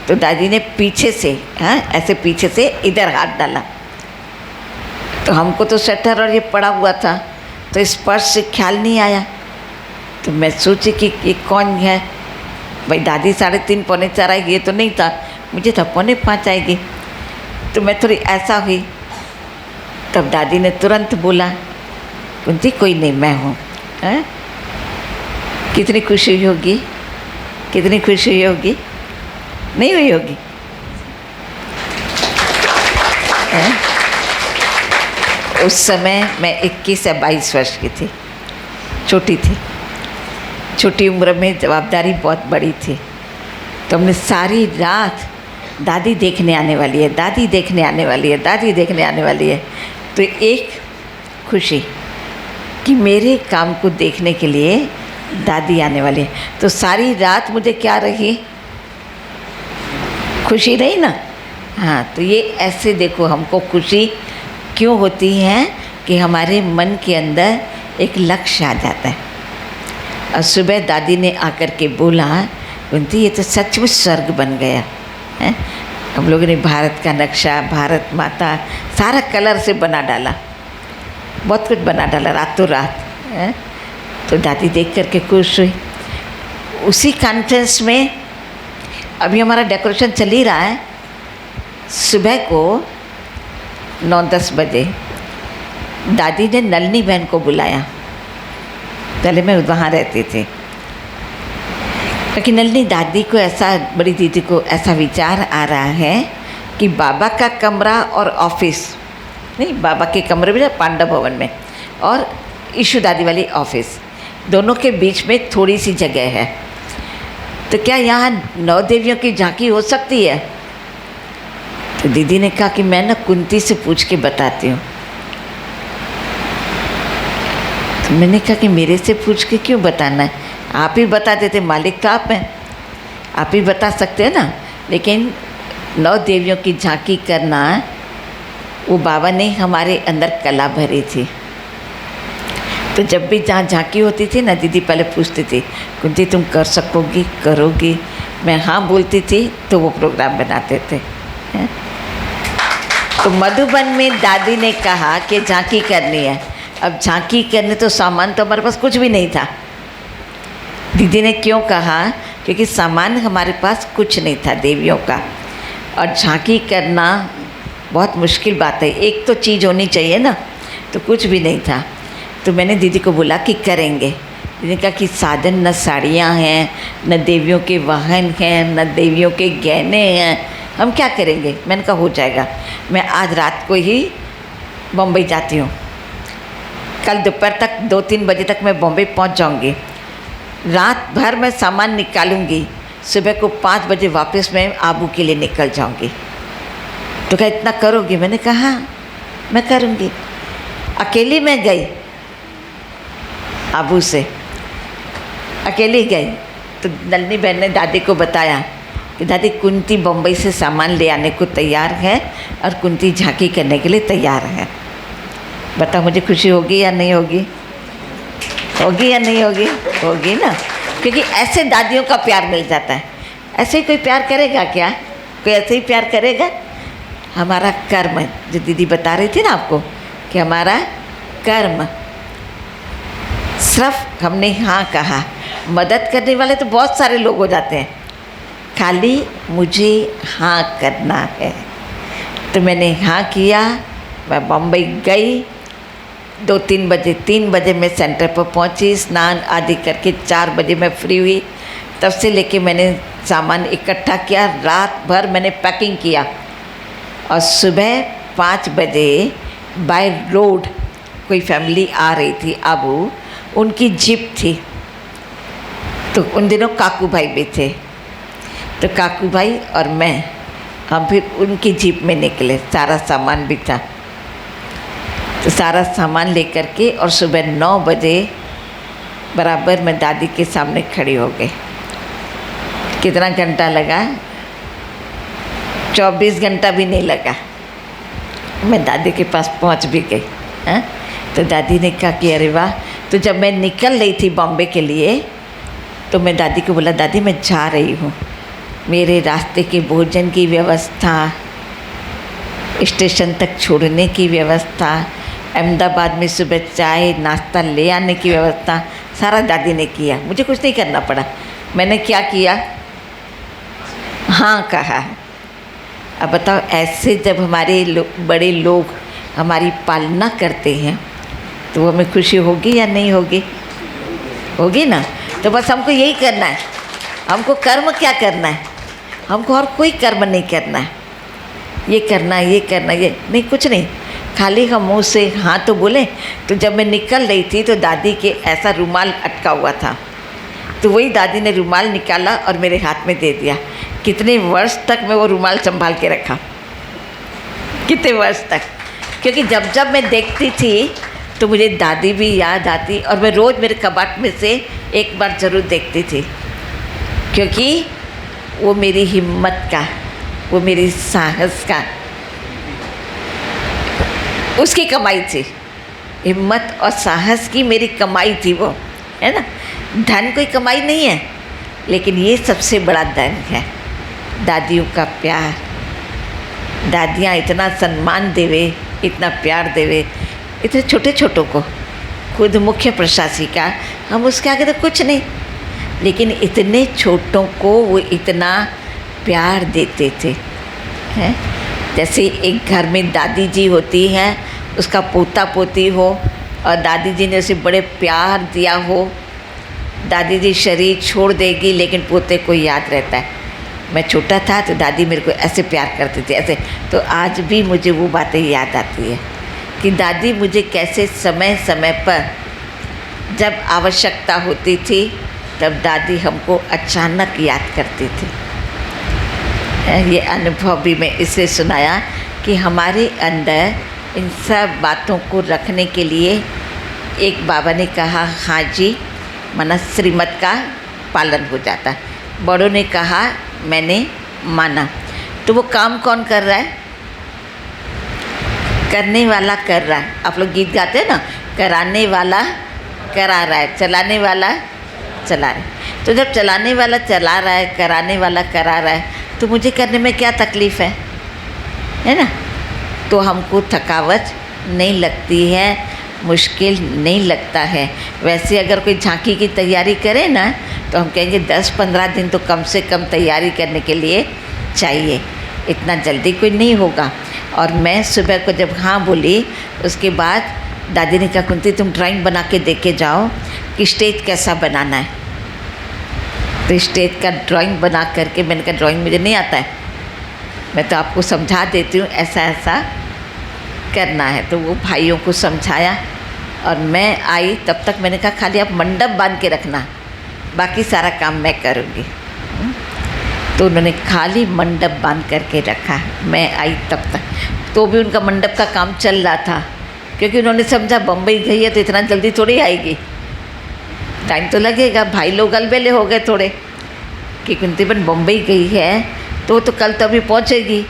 तो दादी ने पीछे से ऐसे पीछे से इधर हाथ डाला। तो हमको तो स्वेटर और ये पड़ा हुआ था, तो स्पर्श से ख्याल नहीं आया। तो मैं सोची कि ये कौन है भाई, दादी 3:30 पौने 4 आएगी, ये तो नहीं था, मुझे था 4:45 आएगी। तो मैं थोड़ी ऐसा हुई, तब दादी ने तुरंत बोला, कुंती कोई नहीं, मैं हूँ। कितनी खुशी हुई होगी, कितनी खुशी हुई होगी, नहीं हुई होगी? उस समय मैं 21 या 22 वर्ष की थी, छोटी थी, छोटी उम्र में जवाबदारी बहुत बड़ी थी। तो हमने सारी रात दादी देखने आने वाली है, दादी देखने आने वाली है, दादी देखने आने वाली है। तो एक खुशी कि मेरे काम को देखने के लिए दादी आने वाली है। तो सारी रात मुझे क्या रही, खुशी रही ना। हाँ, तो ये ऐसे देखो हमको खुशी क्यों होती है कि हमारे मन के अंदर एक लक्ष्य आ जाता है। और सुबह दादी ने आकर के बोला, कुंती ये तो सच में स्वर्ग बन गया है। हम लोगों ने भारत का नक्शा, भारत माता सारा कलर से बना डाला, बहुत कुछ बना डाला रातों रात है। तो दादी देख करके खुश हुई। उसी कॉन्फ्रेंस में अभी हमारा डेकोरेशन चल ही रहा है। सुबह को 9-10 बजे दादी ने नलनी बहन को बुलाया, पहले मैं वहाँ रहती थी, क्योंकि नलिनी दादी को ऐसा, बड़ी दीदी को ऐसा विचार आ रहा है कि बाबा का कमरा और ऑफिस, नहीं बाबा के कमरे में पांडव भवन में और ईशु दादी वाली ऑफिस, दोनों के बीच में थोड़ी सी जगह है, तो क्या यहाँ 9 देवियों की झांकी हो सकती है? तो दीदी ने कहा कि मैं ना कुंती से पूछ के बताती हूँ। तो मैंने कहा कि मेरे से पूछ के क्यों बताना है, आप ही बता देते, मालिक तो आप हैं, आप ही बता सकते हैं ना। लेकिन 9 देवियों की झांकी करना, वो बाबा ने हमारे अंदर कला भरी थी। तो जब भी जहाँ झांकी होती थी ना, दीदी पहले पूछती थी कुंती तुम कर सकोगी, करोगी? मैं हाँ बोलती थी तो वो प्रोग्राम बनाते थे। तो मधुबन में दादी ने कहा कि झांकी करनी है। अब झांकी करने तो सामान तो हमारे पास कुछ भी नहीं था। दीदी ने क्यों कहा? क्योंकि सामान हमारे पास कुछ नहीं था देवियों का, और झांकी करना बहुत मुश्किल बात है, एक तो चीज़ होनी चाहिए ना, तो कुछ भी नहीं था। तो मैंने दीदी को बोला कि करेंगे। दीदी ने कहा कि साधन न साड़ियाँ हैं, न देवियों के वाहन हैं, न देवियों के गहने हैं, हम क्या करेंगे? मैंने कहा हो जाएगा, मैं आज रात को ही बम्बई जाती हूँ, कल दोपहर तक 2-3 बजे तक मैं बॉम्बे पहुँच जाऊँगी, रात भर मैं सामान निकालूंगी, सुबह को 5 बजे वापस मैं आबू के लिए निकल जाऊँगी। तो क्या इतना करोगी? मैंने कहा हाँ मैं करूँगी। अकेली मैं गई आबू से, अकेली गई। तो नलिनी बहन ने दादी को बताया कि दादी कुंती बम्बई से सामान ले आने को तैयार है और कुंती झांकी करने के लिए तैयार है। बता मुझे खुशी होगी या नहीं होगी? होगी या नहीं होगी? होगी ना, क्योंकि ऐसे दादियों का प्यार मिल जाता है। ऐसे ही कोई प्यार करेगा क्या? कोई ऐसे ही प्यार करेगा? हमारा कर्म, जो दीदी बता रही थी ना आपको, कि हमारा कर्म, सिर्फ हमने हाँ कहा। मदद करने वाले तो बहुत सारे लोग हो जाते हैं, खाली मुझे हाँ करना है। तो मैंने हाँ किया, मैं बम्बई गई, 2-3 बजे, 3 बजे मैं सेंटर पर पहुंची, स्नान आदि करके 4 बजे मैं फ्री हुई। तब से लेके मैंने सामान इकट्ठा किया, रात भर मैंने पैकिंग किया, और सुबह 5 बजे बाय रोड कोई फैमिली आ रही थी आबू, उनकी जीप थी। तो उन दिनों काकू भाई भी थे, तो काकू भाई और मैं, हम फिर उनकी जीप में निकले, सारा सामान भी था। तो सारा सामान लेकर के और सुबह 9 बजे बराबर मैं दादी के सामने खड़ी हो गई। कितना घंटा लगा? 24 घंटा भी नहीं लगा, मैं दादी के पास पहुंच भी गई। हाँ, तो दादी ने कहा कि अरे वाह। तो जब मैं निकल रही थी बॉम्बे के लिए, तो मैं दादी को बोला दादी मैं जा रही हूँ, मेरे रास्ते के भोजन की व्यवस्था, स्टेशन तक छोड़ने की व्यवस्था, अहमदाबाद में सुबह चाय नाश्ता ले आने की व्यवस्था, सारा दादी ने किया, मुझे कुछ नहीं करना पड़ा। मैंने क्या किया? हाँ कहा। अब बताओ, ऐसे जब हमारे बड़े लोग हमारी पालना करते हैं तो वो हमें खुशी होगी या नहीं होगी? होगी ना। तो बस हमको यही करना है, हमको कर्म क्या करना है, हमको और कोई कर्म नहीं करना है। ये करना है, ये करना है, ये नहीं, कुछ नहीं, खाली हम मुँह से हाँ तो बोले। तो जब मैं निकल रही थी तो दादी के ऐसा रुमाल अटका हुआ था, तो वही दादी ने रुमाल निकाला और मेरे हाथ में दे दिया। कितने वर्ष तक मैं वो रुमाल संभाल के रखा, कितने वर्ष तक, क्योंकि जब जब मैं देखती थी तो मुझे दादी भी याद आती, और मैं रोज़ मेरे कबाट में से एक बार ज़रूर देखती थी, क्योंकि वो मेरी हिम्मत का, वो मेरी साहस का, उसकी कमाई थी। हिम्मत और साहस की मेरी कमाई थी वो, है ना। धन कोई कमाई नहीं है, लेकिन ये सबसे बड़ा धन है, दादियों का प्यार। दादियाँ इतना सम्मान देवे, इतना प्यार देवे, इतने छोटे छोटों को, खुद मुख्य प्रशासिका, हम उसके आगे तो कुछ नहीं, लेकिन इतने छोटों को वो इतना प्यार देते थे, हैं। जैसे एक घर में दादी जी होती हैं, उसका पोता पोती हो और दादी जी ने उसे बड़े प्यार दिया हो, दादी जी शरीर छोड़ देगी लेकिन पोते को याद रहता है। मैं छोटा था तो दादी मेरे को ऐसे प्यार करती थी, ऐसे। तो आज भी मुझे वो बातें याद आती है कि दादी मुझे कैसे समय समय पर जब आवश्यकता होती थी तब दादी हमको अचानक याद करती थी। ये अनुभव भी मैं इसलिए सुनाया कि हमारे अंदर इन सब बातों को रखने के लिए एक बाबा ने कहा हाँ जी, माना श्रीमत का पालन हो जाता। बड़ों ने कहा मैंने माना। तो वो काम कौन कर रहा है? करने वाला कर रहा है। आप लोग गीत गाते हैं ना, कराने वाला करा रहा है, चलाने वाला चला रहा है। तो जब चलाने वाला चला रहा है, कराने वाला करा रहा है, तो मुझे करने में क्या तकलीफ़ है ना? तो हमको थकावट नहीं लगती है, मुश्किल नहीं लगता है। वैसे अगर कोई झांकी की तैयारी करे ना तो हम कहेंगे 10-15 दिन तो कम से कम तैयारी करने के लिए चाहिए, इतना जल्दी कोई नहीं होगा। और मैं सुबह को जब हाँ बोली, उसके बाद दादी ने कहा कुंती तुम ड्राइंग बना के दे के जाओ कि स्टेज कैसा बनाना है। तो स्टेज का ड्राइंग बना करके मैंने कहा ड्राइंग मुझे नहीं आता है, मैं तो आपको समझा देती हूँ ऐसा ऐसा करना है। तो वो भाइयों को समझाया और मैं आई। तब तक मैंने कहा खाली आप मंडप बांध के रखना, बाकी सारा काम मैं करूँगी। तो उन्होंने खाली मंडप बांध करके रखा। मैं आई तब तक तो भी उनका मंडप का काम चल रहा था, क्योंकि उन्होंने समझा बम्बई गई है तो इतना जल्दी थोड़ी आएगी, टाइम तो लगेगा। भाई लोग अलबेले हो गए थोड़े कि कुंतीबन बम्बई गई है तो कल तो अभी पहुँचेगी,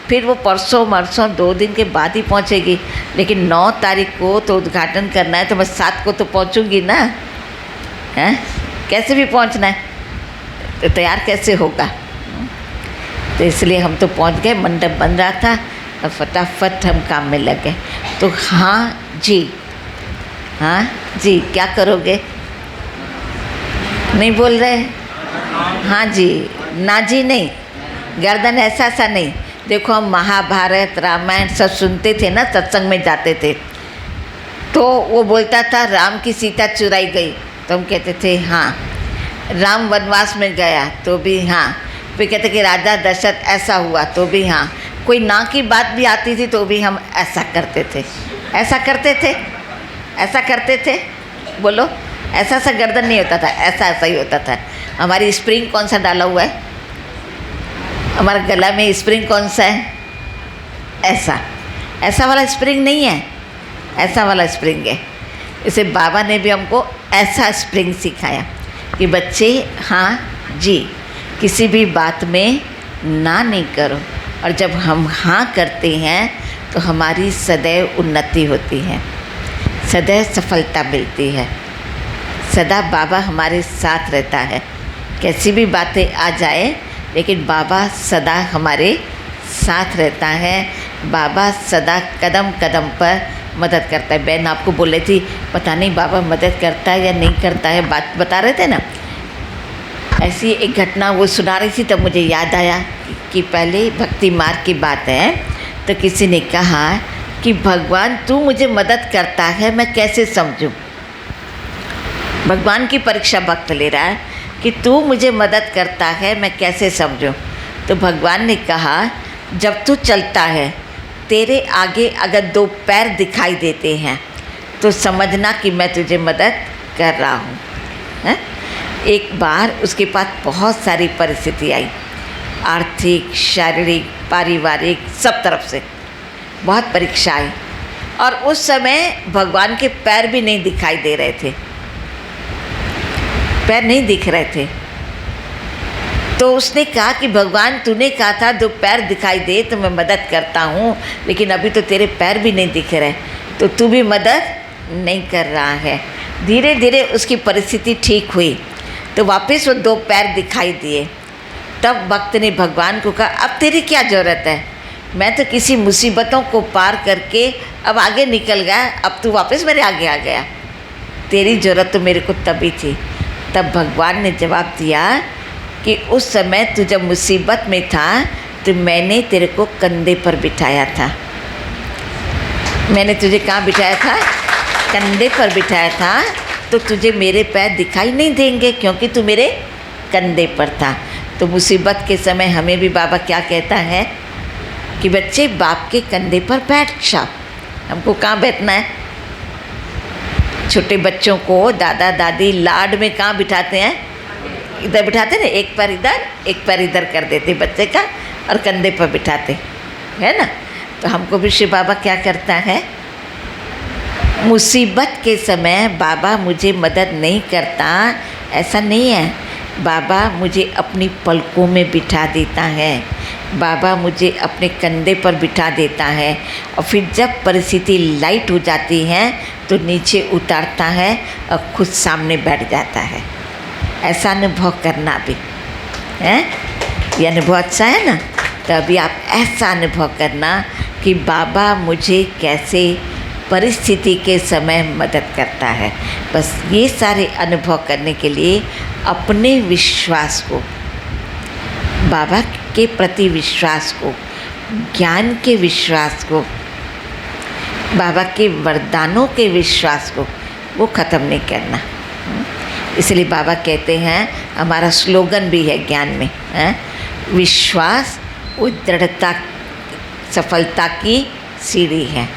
फिर वो परसों मरसों 2 दिन के बाद ही पहुँचेगी। लेकिन 9 तारीख को तो उद्घाटन करना है, तो मैं 7 को तो पहुँचूँगी ना, हैं? कैसे भी पहुँचना है, तो तैयार कैसे होगा? तो इसलिए हम तो पहुँच गए, मंडप बन रहा था और फटाफट हम काम में लगे। तो हाँ जी, हाँ जी क्या करोगे? नहीं बोल रहे? हाँ जी, ना जी नहीं, गर्दन ऐसा ऐसा नहीं। देखो हम महाभारत रामायण सब सुनते थे ना, सत्संग में जाते थे, तो वो बोलता था राम की सीता चुराई गई, तो हम कहते थे हाँ। राम वनवास में गया तो भी हाँ। फिर कहते कि राजा दशरथ ऐसा हुआ तो भी हाँ। कोई ना की बात भी आती थी तो भी हम ऐसा करते थे, ऐसा करते थे, ऐसा करते थे। बोलो, ऐसा ऐसा गर्दन नहीं होता था, ऐसा ऐसा ही होता था। हमारी स्प्रिंग कौन सा डाला हुआ है? हमारा गला में स्प्रिंग कौन सा है? ऐसा, ऐसा वाला स्प्रिंग नहीं है, ऐसा वाला स्प्रिंग है। इसे बाबा ने भी हमको ऐसा स्प्रिंग सिखाया कि बच्चे हाँ जी, किसी भी बात में ना नहीं करो। और जब हम हाँ करते हैं तो हमारी सदैव उन्नति होती है, सदैव सफलता मिलती है। सदा बाबा हमारे साथ रहता है, कैसी भी बातें आ जाए लेकिन बाबा सदा हमारे साथ रहता है। बाबा सदा कदम कदम पर मदद करता है। बहन आपको बोल रही थी पता नहीं बाबा मदद करता है या नहीं करता है, बात बता रहे थे ना। ऐसी एक घटना वो सुना रही थी तब मुझे याद आया कि पहले भक्ति मार्ग की बात है, तो किसी ने कहा कि भगवान तू मुझे मदद करता है, मैं कैसे समझूं? भगवान की परीक्षा भक्त ले रहा है कि तू मुझे मदद करता है, मैं कैसे समझूं? तो भगवान ने कहा जब तू चलता है तेरे आगे अगर 2 पैर दिखाई देते हैं तो समझना कि मैं तुझे मदद कर रहा हूँ, हैं? एक बार उसके पास बहुत सारी परिस्थिति आई, आर्थिक, शारीरिक, पारिवारिक, सब तरफ से बहुत परीक्षा आई। और उस समय भगवान के पैर भी नहीं दिखाई दे रहे थे, पैर नहीं दिख रहे थे। तो उसने कहा कि भगवान तूने कहा था 2 पैर दिखाई दे तो मैं मदद करता हूँ, लेकिन अभी तो तेरे पैर भी नहीं दिख रहे, तो तू भी मदद नहीं कर रहा है। धीरे धीरे उसकी परिस्थिति ठीक हुई तो वापस वो 2 पैर दिखाई दिए। तब भक्त ने भगवान को कहा अब तेरी क्या ज़रूरत है, मैं तो किसी मुसीबतों को पार करके अब आगे निकल गया, अब तू वापस मेरे आगे आ गया, तेरी ज़रूरत तो मेरे को तभी थी। तब भगवान ने जवाब दिया कि उस समय तू जब मुसीबत में था तो मैंने तेरे को कंधे पर बिठाया था। मैंने तुझे कहाँ बिठाया था? कंधे पर बिठाया था। तो तुझे मेरे पैर दिखाई नहीं देंगे क्योंकि तू मेरे कंधे पर था। तो मुसीबत के समय हमें भी बाबा क्या कहता है कि बच्चे बाप के कंधे पर बैठ जाओ। हमको कहाँ बैठना है? छोटे बच्चों को दादा दादी लाड में कहाँ बिठाते हैं? इधर बिठाते ना, एक पैर इधर एक पैर इधर कर देते बच्चे का और कंधे पर बिठाते, है ना। तो हमको भी शिव बाबा क्या करता है, मुसीबत के समय बाबा मुझे मदद नहीं करता, ऐसा नहीं है। बाबा मुझे अपनी पलकों में बिठा देता है, बाबा मुझे अपने कंधे पर बिठा देता है और फिर जब परिस्थिति लाइट हो जाती है तो नीचे उतारता है और खुद सामने बैठ जाता है। ऐसा अनुभव करना भी है, ये अनुभव अच्छा है ना। तो अभी आप ऐसा अनुभव करना कि बाबा मुझे कैसे परिस्थिति के समय मदद करता है। बस ये सारे अनुभव करने के लिए अपने विश्वास को, बाबा के प्रति विश्वास को, ज्ञान के विश्वास को, बाबा के वरदानों के विश्वास को वो ख़त्म नहीं करना। इसलिए बाबा कहते हैं, हमारा स्लोगन भी है ज्ञान में, विश्वास वो दृढ़ता सफलता की सीढ़ी है।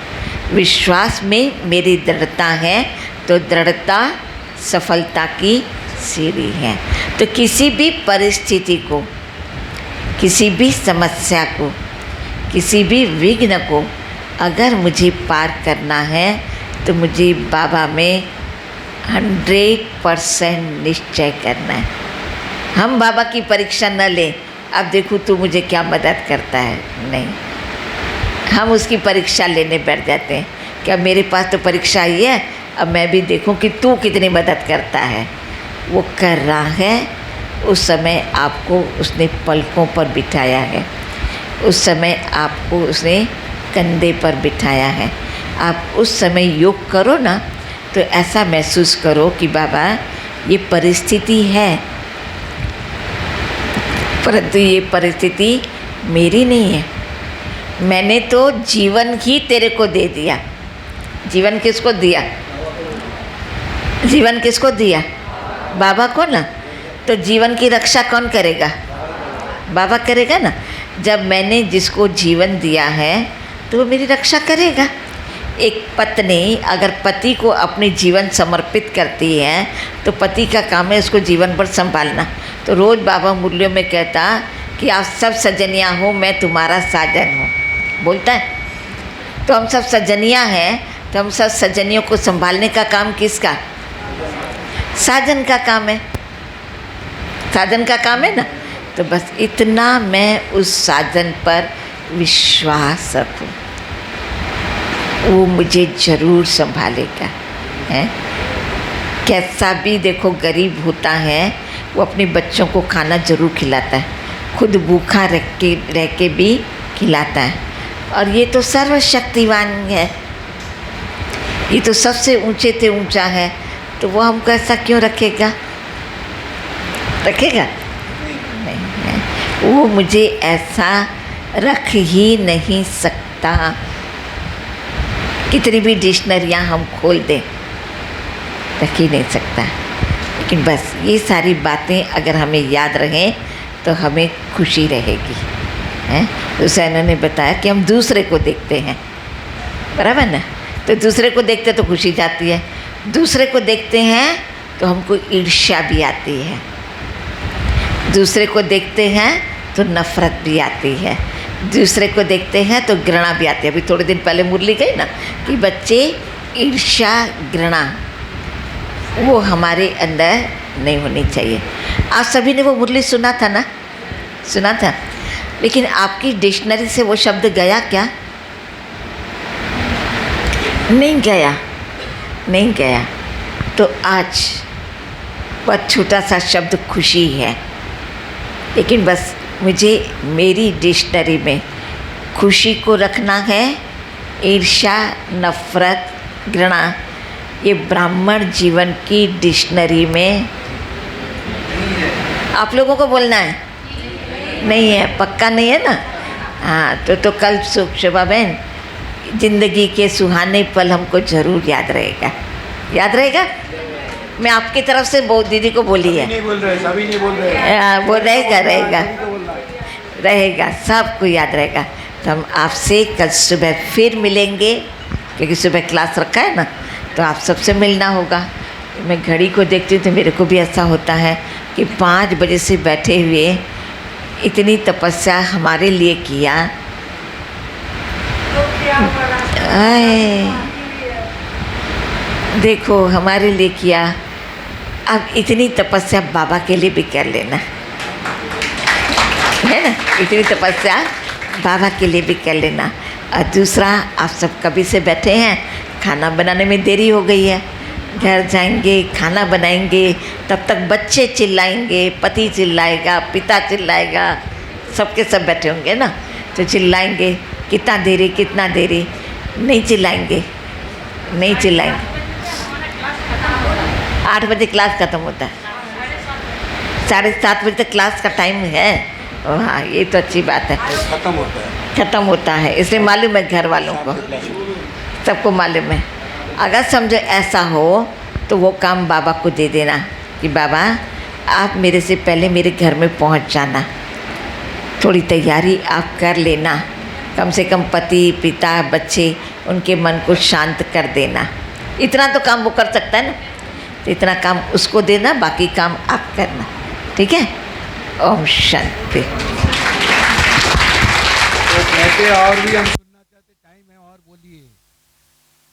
विश्वास में मेरी दृढ़ता है तो दृढ़ता सफलता की सीढ़ी है। तो किसी भी परिस्थिति को, किसी भी समस्या को, किसी भी विघ्न को अगर मुझे पार करना है तो मुझे बाबा में 100% निश्चय करना है। हम बाबा की परीक्षा न लें, अब देखो तू मुझे क्या मदद करता है, नहीं। हम उसकी परीक्षा लेने बैठ जाते हैं कि अब मेरे पास तो परीक्षा आई है, अब मैं भी देखूं कि तू कितनी मदद करता है। वो कर रहा है, उस समय आपको उसने पलकों पर बिठाया है, उस समय आपको उसने कंधे पर बिठाया है। आप उस समय योग करो ना तो ऐसा महसूस करो कि बाबा ये परिस्थिति है, परंतु ये परिस्थिति मेरी नहीं है, मैंने तो जीवन ही तेरे को दे दिया। जीवन किसको दिया? जीवन किसको दिया? बाबा को ना। तो जीवन की रक्षा कौन करेगा? बाबा करेगा ना। जब मैंने जिसको जीवन दिया है तो वो मेरी रक्षा करेगा। एक पत्नी अगर पति को अपनी जीवन समर्पित करती है तो पति का काम है उसको जीवन पर संभालना। तो रोज़ बाबा मुरलियों में कहता कि आप सब सजनिया हो, मैं तुम्हारा साजन हूँ, बोलता है। तो हम सब सजनिया हैं, तो हम सब सजनियों को संभालने का काम किसका? साजन का काम है, साजन का काम है ना। तो बस इतना मैं उस साजन पर विश्वास रखूँ, वो मुझे ज़रूर संभालेगा, है। कैसा भी देखो गरीब होता है वो अपने बच्चों को खाना ज़रूर खिलाता है, खुद भूखा रह के भी खिलाता है। और ये तो सर्वशक्तिवान है, ये तो सबसे ऊंचे से ऊंचा है, तो वो हमको ऐसा क्यों रखेगा? रखेगा नहीं है। वो मुझे ऐसा रख ही नहीं सकता। कितनी भी डिक्शनरियाँ हम खोल दें, रख ही नहीं सकता। लेकिन बस ये सारी बातें अगर हमें याद रहें तो हमें खुशी रहेगी, हैं। तो इन्होंने बताया कि हम दूसरे को देखते हैं, बराबर ना। तो दूसरे को देखते तो खुशी जाती है, दूसरे को देखते हैं तो हमको ईर्ष्या भी आती है, दूसरे को देखते हैं तो नफ़रत भी आती है, दूसरे को देखते हैं तो घृणा भी आती है। अभी थोड़े दिन पहले मुरली गई ना कि बच्चे ईर्ष्या घृणा वो हमारे अंदर नहीं होनी चाहिए। आप सभी ने वो मुरली सुना था ना, सुना था। लेकिन आपकी डिक्शनरी से वो शब्द गया क्या? नहीं गया, नहीं गया। तो आज बहुत छोटा सा शब्द खुशी है, लेकिन बस मुझे मेरी डिक्शनरी में खुशी को रखना है। ईर्ष्या, नफ़रत, घृणा ये ब्राह्मण जीवन की डिक्शनरी में आप लोगों को बोलना है, नहीं है, पक्का नहीं है ना। हाँ, तो कल शोभा बहन ज़िंदगी के सुहाने पल हमको ज़रूर याद रहेगा, याद रहेगा। मैं आपकी तरफ से दीदी को बोली है। नहीं बोल रहे, सभी नहीं बोल रहे। वो रहेगा सबको याद रहेगा। तो हम आपसे कल सुबह फिर मिलेंगे, क्योंकि सुबह क्लास रखा है ना, तो आप सबसे मिलना होगा। मैं घड़ी को देखती हूँ तो मेरे को भी ऐसा होता है कि 5 बजे से बैठे हुए इतनी तपस्या हमारे लिए किया। देखो हमारे लिए किया, अब इतनी तपस्या बाबा के लिए भी कर लेना, है ना। इतनी तपस्या बाबा के लिए भी कर लेना। और दूसरा, आप सब कभी से बैठे हैं, खाना बनाने में देरी हो गई है, घर जाएंगे खाना बनाएंगे, तब तक बच्चे चिल्लाएंगे, पति चिल्लाएगा, पिता चिल्लाएगा, सबके सब बैठे होंगे ना, तो चिल्लाएंगे कितना देरी। नहीं चिल्लाएंगे। 8 बजे क्लास ख़त्म होता है, 7:30 बजे तक क्लास का टाइम है। हाँ, ये तो अच्छी बात है। ख़त्म होता है, इसलिए मालूम है घर वालों को, सबको मालूम है। अगर समझो ऐसा हो तो वो काम बाबा को दे देना कि बाबा आप मेरे से पहले मेरे घर में पहुंच जाना, थोड़ी तैयारी आप कर लेना, कम से कम पति पिता बच्चे उनके मन को शांत कर देना। इतना तो काम वो कर सकता है ना, तो इतना काम उसको देना, बाकी काम आप करना, ठीक है। ओम शांति। तो कहते और भी हम सुनना चाहते, टाइम है और बोलिए,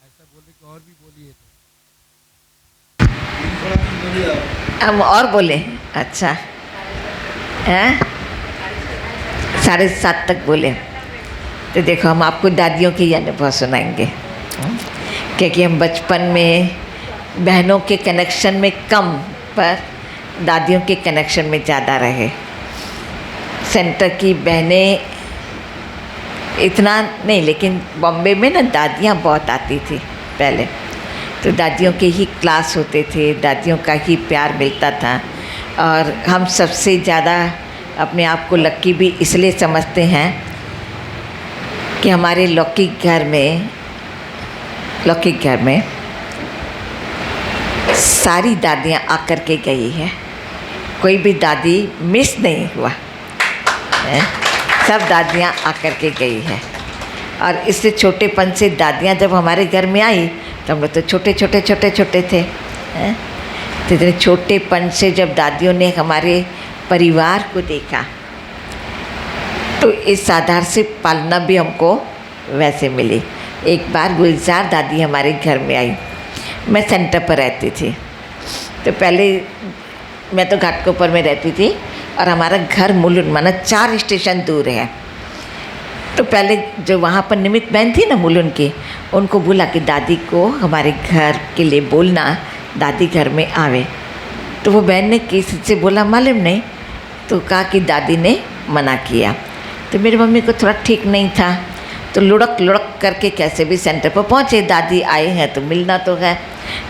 ऐसा बोले कि और भी बोलिए। हम और बोले, अच्छा हैं, 7:30 तक बोले। तो देखो हम आपको दादियों के अनुभव सुनाएंगे, क्योंकि हम बचपन में बहनों के कनेक्शन में कम, पर दादियों के कनेक्शन में ज़्यादा रहे। सेंटर की बहनें इतना नहीं, लेकिन बॉम्बे में ना दादियाँ बहुत आती थी पहले, तो दादियों के ही क्लास होते थे, दादियों का ही प्यार मिलता था। और हम सबसे ज़्यादा अपने आप को लक्की भी इसलिए समझते हैं कि हमारे लौकिक घर में सारी दादियाँ आकर के गई हैं, कोई भी दादी मिस नहीं हुआ है, सब दादियाँ आकर के गई है। और इससे छोटेपन से दादियाँ जब हमारे घर में आई तो हम लोग तो छोटे थे, हैं। तो इतने छोटेपन से जब दादियों ने हमारे परिवार को देखा तो इस आधार से पालना भी हमको वैसे मिली। एक बार गुलजार दादी हमारे घर में आई, मैं सेंटर पर रहती थी, तो पहले मैं तो घाटकोपर में रहती थी और हमारा घर मुलुंड माना 4 स्टेशन दूर है। तो पहले जो वहाँ पर निमित बहन थी ना मुलुंड की, उनको बोला कि दादी को हमारे घर के लिए बोलना, दादी घर में आवे। तो वो बहन ने किसी से बोला मालूम नहीं, तो कहा कि दादी ने मना किया। तो मेरी मम्मी को थोड़ा ठीक नहीं था, तो लुढ़क करके कैसे भी सेंटर पर पहुँचे, दादी आए हैं तो मिलना तो है।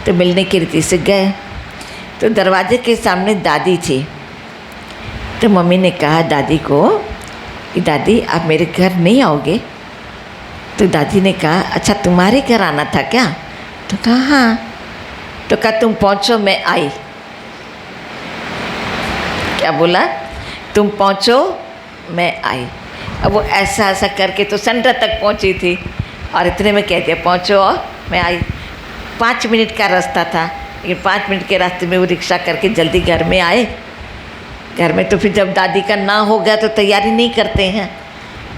तो मिलने की रीति से गए, तो दरवाजे के सामने दादी थी। तो मम्मी ने कहा दादी को कि दादी आप मेरे घर नहीं आओगे? तो दादी ने कहा अच्छा तुम्हारे घर आना था क्या? तो कहा हाँ। तो कहा तुम पहुँचो मैं आई। क्या बोला? तुम पहुँचो मैं आई। अब वो ऐसा करके तो सेंटर तक पहुँची थी और इतने में कह दिया पहुँचो और मैं आई। 5 मिनट का रास्ता था, लेकिन 5 मिनट के रास्ते में वो रिक्शा करके जल्दी घर में आए। घर में तो फिर जब दादी का ना हो गया तो तैयारी नहीं करते हैं।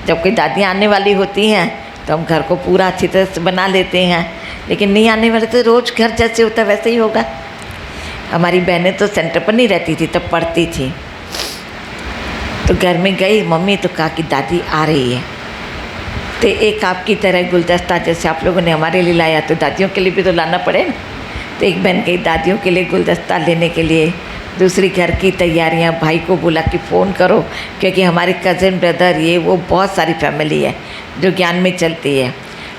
जब कोई दादियाँ आने वाली होती हैं तो हम घर को पूरा अच्छी तरह से बना लेते हैं, लेकिन नहीं आने वाले तो रोज़ घर जैसे होता वैसे ही होगा। हमारी बहनें तो सेंटर पर नहीं रहती थी, तब पढ़ती थी। तो घर में गई मम्मी, तो कहा कि दादी आ रही है। तो एक आपकी तरह गुलदस्ता जैसे आप लोगों ने हमारे लिए लाया, तो दादियों के लिए भी तो लाना पड़े ना। तो एक बहन गई दादियों के लिए गुलदस्ता लेने के लिए। दूसरी घर की तैयारियां, भाई को बोला कि फ़ोन करो, क्योंकि हमारे कज़न ब्रदर ये वो बहुत सारी फैमिली है जो ज्ञान में चलती है।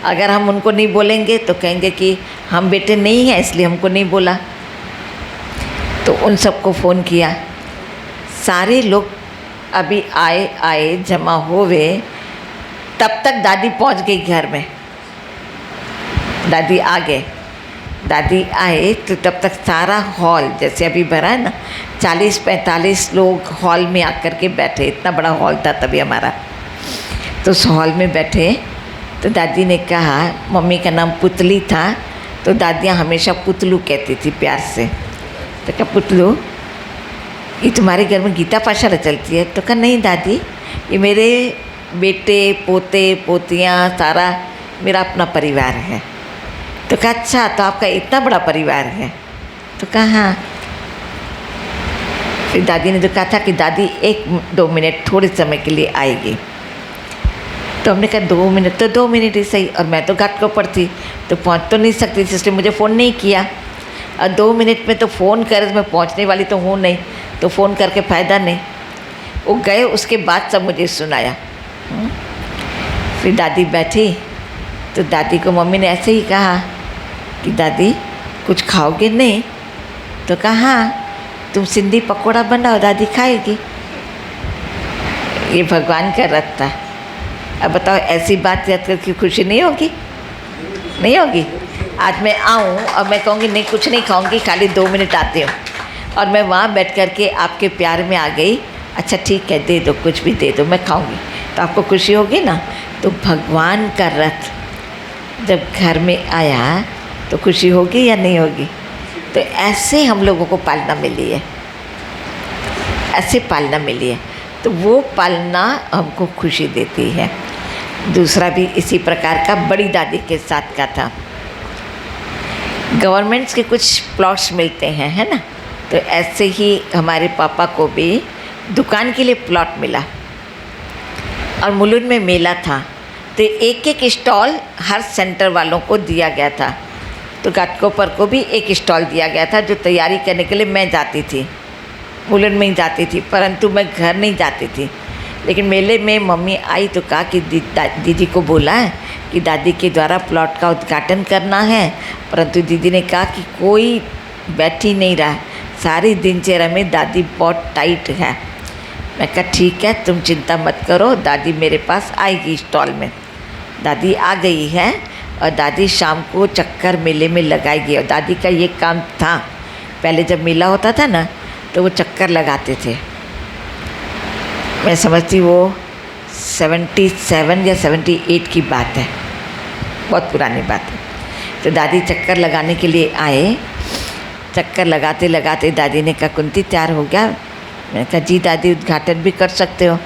अगर हम उनको नहीं बोलेंगे तो कहेंगे कि हम बेटे नहीं हैं इसलिए हमको नहीं बोला। तो उन सबको फ़ोन किया, सारे लोग अभी आए जमा हुए, तब तक दादी पहुंच गई घर में। दादी आ गए, दादी आए तो तब तक सारा हॉल जैसे अभी भरा है ना, 40-45 लोग हॉल में आकर के बैठे, इतना बड़ा हॉल था तभी हमारा। तो उस हॉल में बैठे तो दादी ने कहा, मम्मी का नाम पुतली था तो दादियाँ हमेशा पुतलू कहती थी प्यार से। तो कहा पुतलू, ये तुम्हारे घर में गीता पाठशाला चलती है? तो कहा नहीं दादी, ये मेरे बेटे पोते पोतियाँ सारा मेरा अपना परिवार है। तो कहा अच्छा, तो आपका इतना बड़ा परिवार है? तो कहा हाँ। फिर दादी ने तो कहा था कि दादी 1-2 मिनट थोड़े समय के लिए आएगी। तो हमने कहा 2 मिनट, तो 2 मिनट ही सही। और मैं तो घाट के ऊपर थी तो पहुंच तो नहीं सकती थी, इसलिए मुझे फ़ोन नहीं किया। और 2 मिनट में तो फ़ोन कर, मैं पहुंचने वाली तो हूँ नहीं, तो फ़ोन करके फ़ायदा नहीं। वो गए, उसके बाद सब मुझे सुनाया। फिर दादी बैठी तो दादी को मम्मी ने ऐसे ही कहा कि दादी कुछ खाओगे नहीं? तो कहा हाँ, तुम सिंधी पकौड़ा बनाओ, दादी खाएगी। ये भगवान का रथ था। अब बताओ, ऐसी बात याद करके खुशी नहीं होगी? नहीं होगी? आज मैं आऊँ और मैं कहूँगी नहीं कुछ नहीं खाऊँगी, खाली 2 मिनट आती हूँ, और मैं वहाँ बैठ कर के आपके प्यार में आ गई, अच्छा ठीक है दे दो, कुछ भी दे दो, मैं खाऊँगी, तो आपको खुशी होगी ना। तो भगवान का रथ जब घर में आया तो खुशी होगी या नहीं होगी? तो ऐसे हम लोगों को पालना मिली है, ऐसे पालना मिली है, तो वो पालना हमको खुशी देती है। दूसरा भी इसी प्रकार का बड़ी दादी के साथ का था। गवर्नमेंट्स के कुछ प्लॉट्स मिलते हैं, है ना, तो ऐसे ही हमारे पापा को भी दुकान के लिए प्लॉट मिला और मुलुंड में मेला था, तो एक एक स्टॉल हर सेंटर वालों को दिया गया था। तो घाटकोपर को भी एक स्टॉल दिया गया था, जो तैयारी करने के लिए मैं जाती थी, मुलुंड में ही जाती थी, परंतु मैं घर नहीं जाती थी। लेकिन मेले में मम्मी आई तो कहा कि दीदी को बोला है कि दादी के द्वारा प्लॉट का उद्घाटन करना है, परंतु दीदी ने कहा कि कोई बैठ ही नहीं रहा, सारी दिनचर्या में दादी बहुत टाइट है। मैं कहा ठीक है, तुम चिंता मत करो, दादी मेरे पास आएगी स्टॉल में। दादी आ गई है और दादी शाम को चक्कर मेले में लगाएगी। और दादी का ये काम था, पहले जब मेला होता था ना तो वो चक्कर लगाते थे। मैं समझती वो 77 या 78 की बात है, बहुत पुरानी बात है। तो दादी चक्कर लगाने के लिए आए, चक्कर लगाते लगाते दादी ने कहा कुंती तैयार हो गया? मैंने कहा जी दादी, उद्घाटन भी कर सकते हो।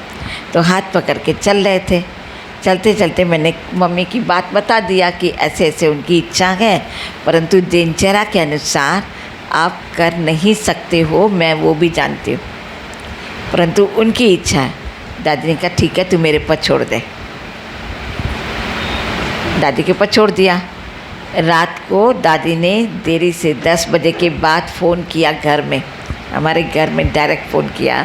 तो हाथ पकड़ के चल रहे थे। चलते चलते मैंने मम्मी की बात बता दिया कि ऐसे ऐसे उनकी इच्छा है, परंतु दिनचर्या के अनुसार आप कर नहीं सकते हो, मैं वो भी जानती हूँ, परंतु उनकी इच्छा है। दादी ने कहा ठीक है, तू मेरे पर छोड़ दे। दादी के पर छोड़ दिया। रात को दादी ने देरी से 10 बजे के बाद फ़ोन किया घर में, हमारे घर में डायरेक्ट फ़ोन किया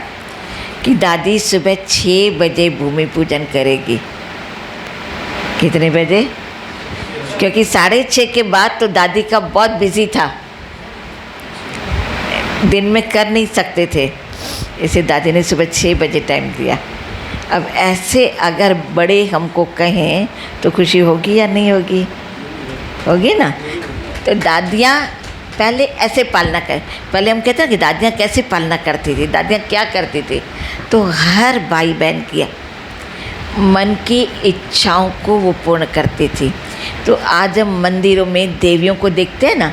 कि दादी सुबह 6 बजे भूमि पूजन करेगी। कितने बजे? क्योंकि 6:30 के बाद तो दादी का बहुत बिजी था, दिन में कर नहीं सकते थे, इसे दादी ने सुबह 6 बजे टाइम दिया। अब ऐसे अगर बड़े हमको कहें तो खुशी होगी या नहीं होगी? होगी ना। तो दादियाँ पहले ऐसे पालना कर, पहले हम कहते हैं कि दादियाँ कैसे पालना करती थी, दादियाँ क्या करती थी, तो हर भाई बहन की मन की इच्छाओं को वो पूर्ण करती थी। तो आज हम मंदिरों में देवियों को देखते हैं ना,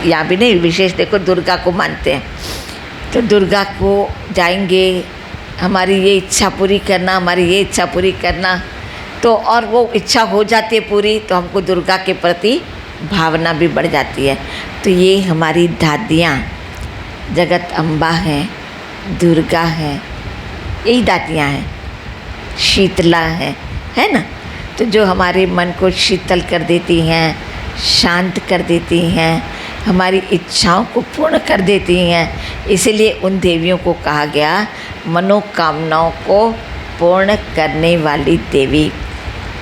यहाँ भी नहीं, विशेष देखो दुर्गा को मानते हैं, तो दुर्गा को जाएंगे, हमारी ये इच्छा पूरी करना, हमारी ये इच्छा पूरी करना, तो और वो इच्छा हो जाती है पूरी, तो हमको दुर्गा के प्रति भावना भी बढ़ जाती है। तो ये हमारी दादियाँ जगत अम्बा हैं, दुर्गा हैं, यही दादियाँ हैं, शीतला है ना, तो जो हमारे मन को शीतल कर देती हैं, शांत कर देती हैं, हमारी इच्छाओं को पूर्ण कर देती हैं। इसीलिए उन देवियों को कहा गया मनोकामनाओं को पूर्ण करने वाली देवी।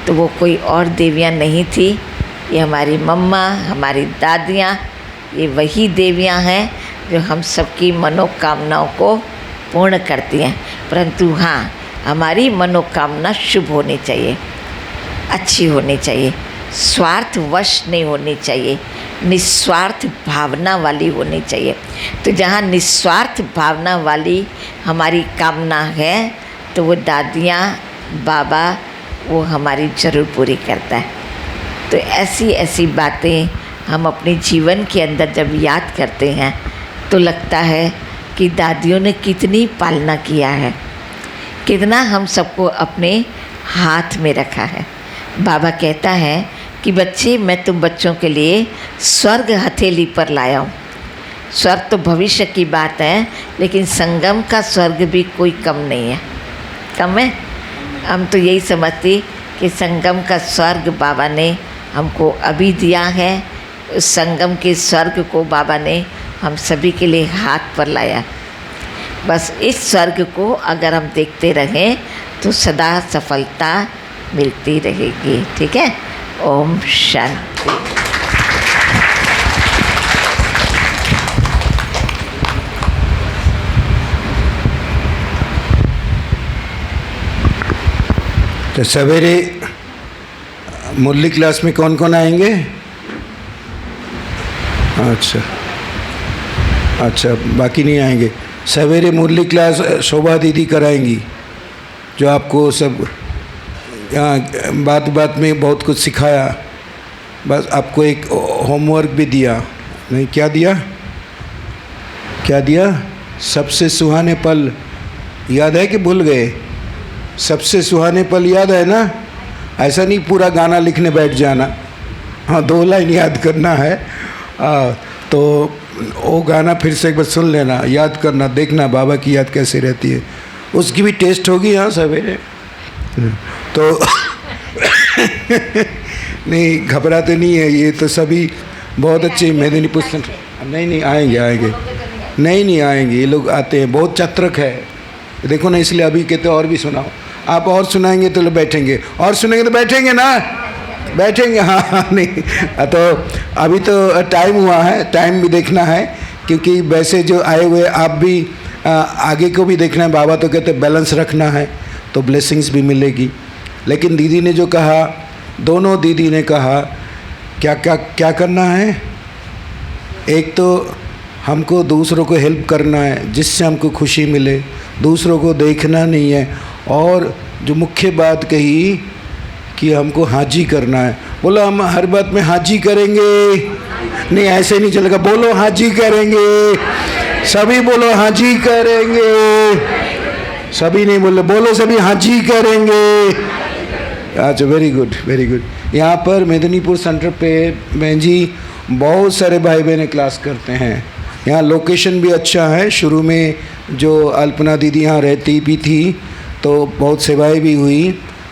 तो वो कोई और देवियाँ नहीं थी, ये हमारी मम्मा, हमारी दादियाँ, ये वही देवियाँ हैं जो हम सबकी मनोकामनाओं को पूर्ण करती हैं। परंतु हाँ, हमारी मनोकामना शुभ होनी चाहिए, अच्छी होनी चाहिए, स्वार्थवश नहीं होनी चाहिए, निस्वार्थ भावना वाली होनी चाहिए। तो जहाँ निस्वार्थ भावना वाली हमारी कामना है तो वो दादियाँ बाबा वो हमारी ज़रूर पूरी करता है। तो ऐसी ऐसी बातें हम अपने जीवन के अंदर जब याद करते हैं तो लगता है कि दादियों ने कितनी पालना किया है, कितना हम सबको अपने हाथ में रखा है। बाबा कहता है कि बच्चे मैं तुम बच्चों के लिए स्वर्ग हथेली पर लाया हूँ। स्वर्ग तो भविष्य की बात है, लेकिन संगम का स्वर्ग भी कोई कम नहीं है। कम है? हम तो यही समझते कि संगम का स्वर्ग बाबा ने हमको अभी दिया है। उस संगम के स्वर्ग को बाबा ने हम सभी के लिए हाथ पर लाया। बस इस स्वर्ग को अगर हम देखते रहें तो सदा सफलता मिलती रहेगी। ठीक है? ओम शांति। तो सवेरे मुरली क्लास में कौन कौन आएंगे? अच्छा, बाकी नहीं आएंगे। सवेरे मुरली क्लास शोभा दीदी कराएंगी, जो आपको सब यहाँ बात बात में बहुत कुछ सिखाया। बस आपको एक होमवर्क भी दिया, नहीं क्या दिया? क्या दिया? सबसे सुहाने पल याद है कि भूल गए? सबसे सुहाने पल याद है ना? ऐसा नहीं पूरा गाना लिखने बैठ जाना। हाँ, 2 लाइन याद करना है। तो वो गाना फिर से एक बार सुन लेना, याद करना, देखना बाबा की याद कैसे रहती है। उसकी भी टेस्ट होगी हाँ सवेरे। तो नहीं घबराते नहीं है, ये तो सभी बहुत अच्छे मेदिनीपुर सेंटर। नहीं आएंगे। नहीं आएंगे, ये लोग आते हैं, बहुत चात्रक है। देखो ना, इसलिए अभी कहते और भी सुनाओ। आप और सुनाएंगे तो लोग बैठेंगे, और सुनेंगे तो बैठेंगे ना, बैठेंगे। हाँ नहीं, तो अभी तो टाइम हुआ है, टाइम भी देखना है, क्योंकि वैसे जो आए हुए आप भी आगे को भी देखना है। बाबा तो कहते बैलेंस रखना है तो ब्लेसिंग्स भी मिलेगी। लेकिन दीदी ने जो कहा, दोनों दीदी ने कहा क्या करना है? एक तो हमको दूसरों को हेल्प करना है जिससे हमको खुशी मिले, दूसरों को देखना नहीं है। और जो मुख्य बात कही कि हमको हाजी करना है। बोलो हम हर बात में हाजी करेंगे, नहीं ऐसे नहीं चलेगा। बोलो हाजी करेंगे, सभी बोलो हाजी करेंगे। सभी नहीं बोले, बोलो सभी हाजी करेंगे। अच्छा, वेरी गुड। यहाँ पर मेदिनीपुर सेंटर पे बहन जी बहुत सारे भाई बहनें क्लास करते हैं। यहाँ लोकेशन भी अच्छा है। शुरू में जो अल्पना दीदी यहाँ रहती भी थी तो बहुत सेवाएं भी हुई,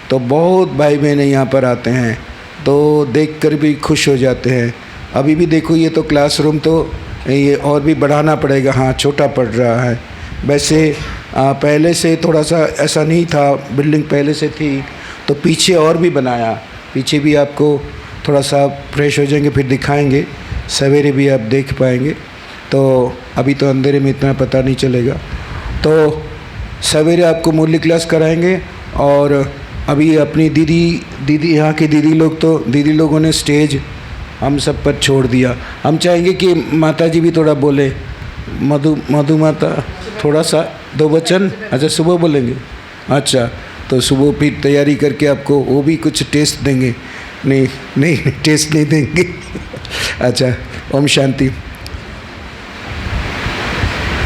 तो बहुत भाई बहन यहाँ पर आते हैं, तो देखकर भी खुश हो जाते हैं। अभी भी देखो, ये तो क्लासरूम तो ये और भी बढ़ाना पड़ेगा। हाँ, छोटा पड़ रहा है। वैसे पहले से थोड़ा सा ऐसा नहीं था, बिल्डिंग पहले से थी, तो पीछे और भी बनाया। पीछे भी आपको थोड़ा सा फ्रेश हो जाएंगे, फिर दिखाएंगे, सवेरे भी आप देख पाएंगे। तो अभी तो अंधेरे में इतना पता नहीं चलेगा। तो सवेरे आपको मुरली क्लास कराएंगे। और अभी अपनी दीदी यहाँ की दीदी लोगों ने स्टेज हम सब पर छोड़ दिया। हम चाहेंगे कि माता जी भी थोड़ा बोले, मधु माता थोड़ा सा 2 वचन। अच्छा, सुबह बोलेंगे? अच्छा, तो सुबह फिर तैयारी करके आपको वो भी कुछ टेस्ट देंगे। नहीं टेस्ट नहीं देंगे। अच्छा, ओम शांति।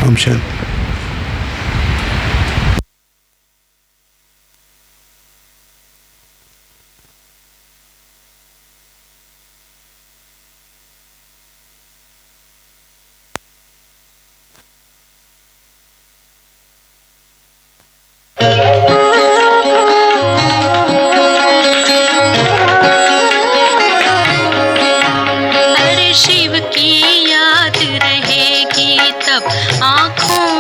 ओम शांति। हर शिव की याद रहेगी तब आँखों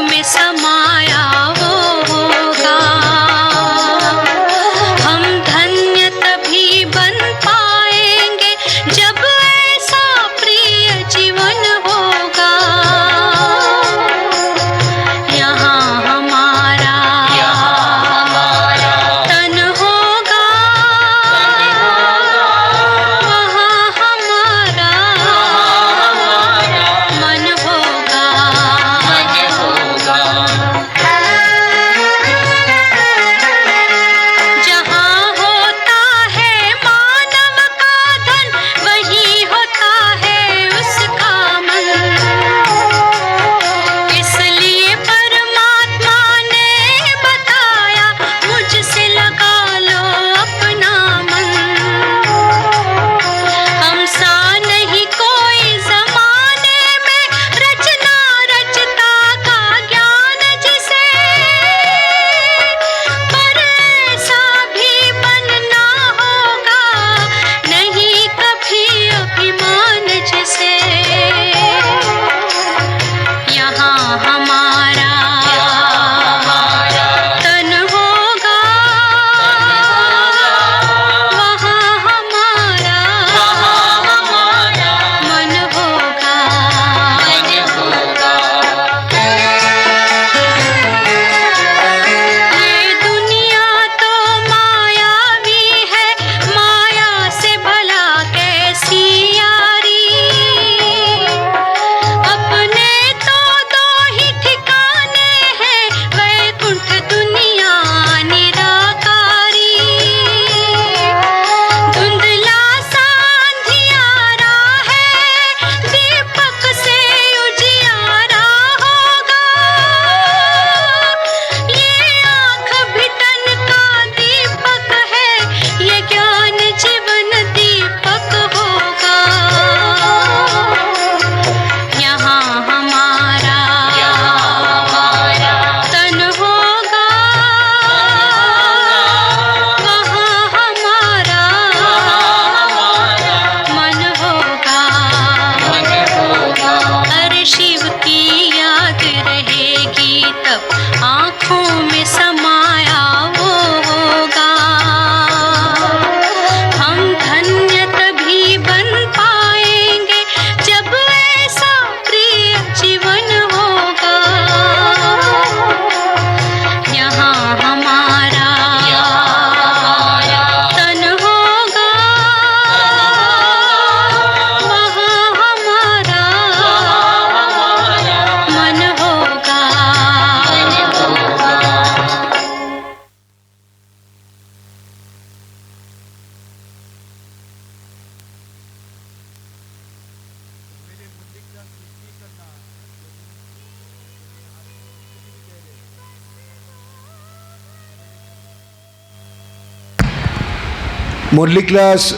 मुरली क्लास,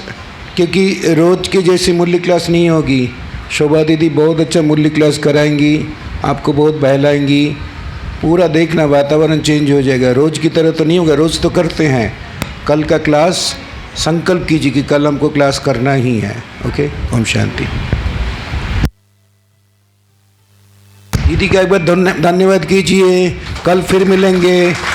क्योंकि रोज़ की जैसी मुरली क्लास नहीं होगी। शोभा दीदी बहुत अच्छा मुरली क्लास कराएंगी, आपको बहुत बहलाएंगी, पूरा देखना वातावरण चेंज हो जाएगा। रोज़ की तरह तो नहीं होगा, रोज़ तो करते हैं। कल का क्लास संकल्प कीजिए कि कल हमको क्लास करना ही है। ओके, ओम शांति। दीदी का एक बार धन्यवाद कीजिए। कल फिर मिलेंगे।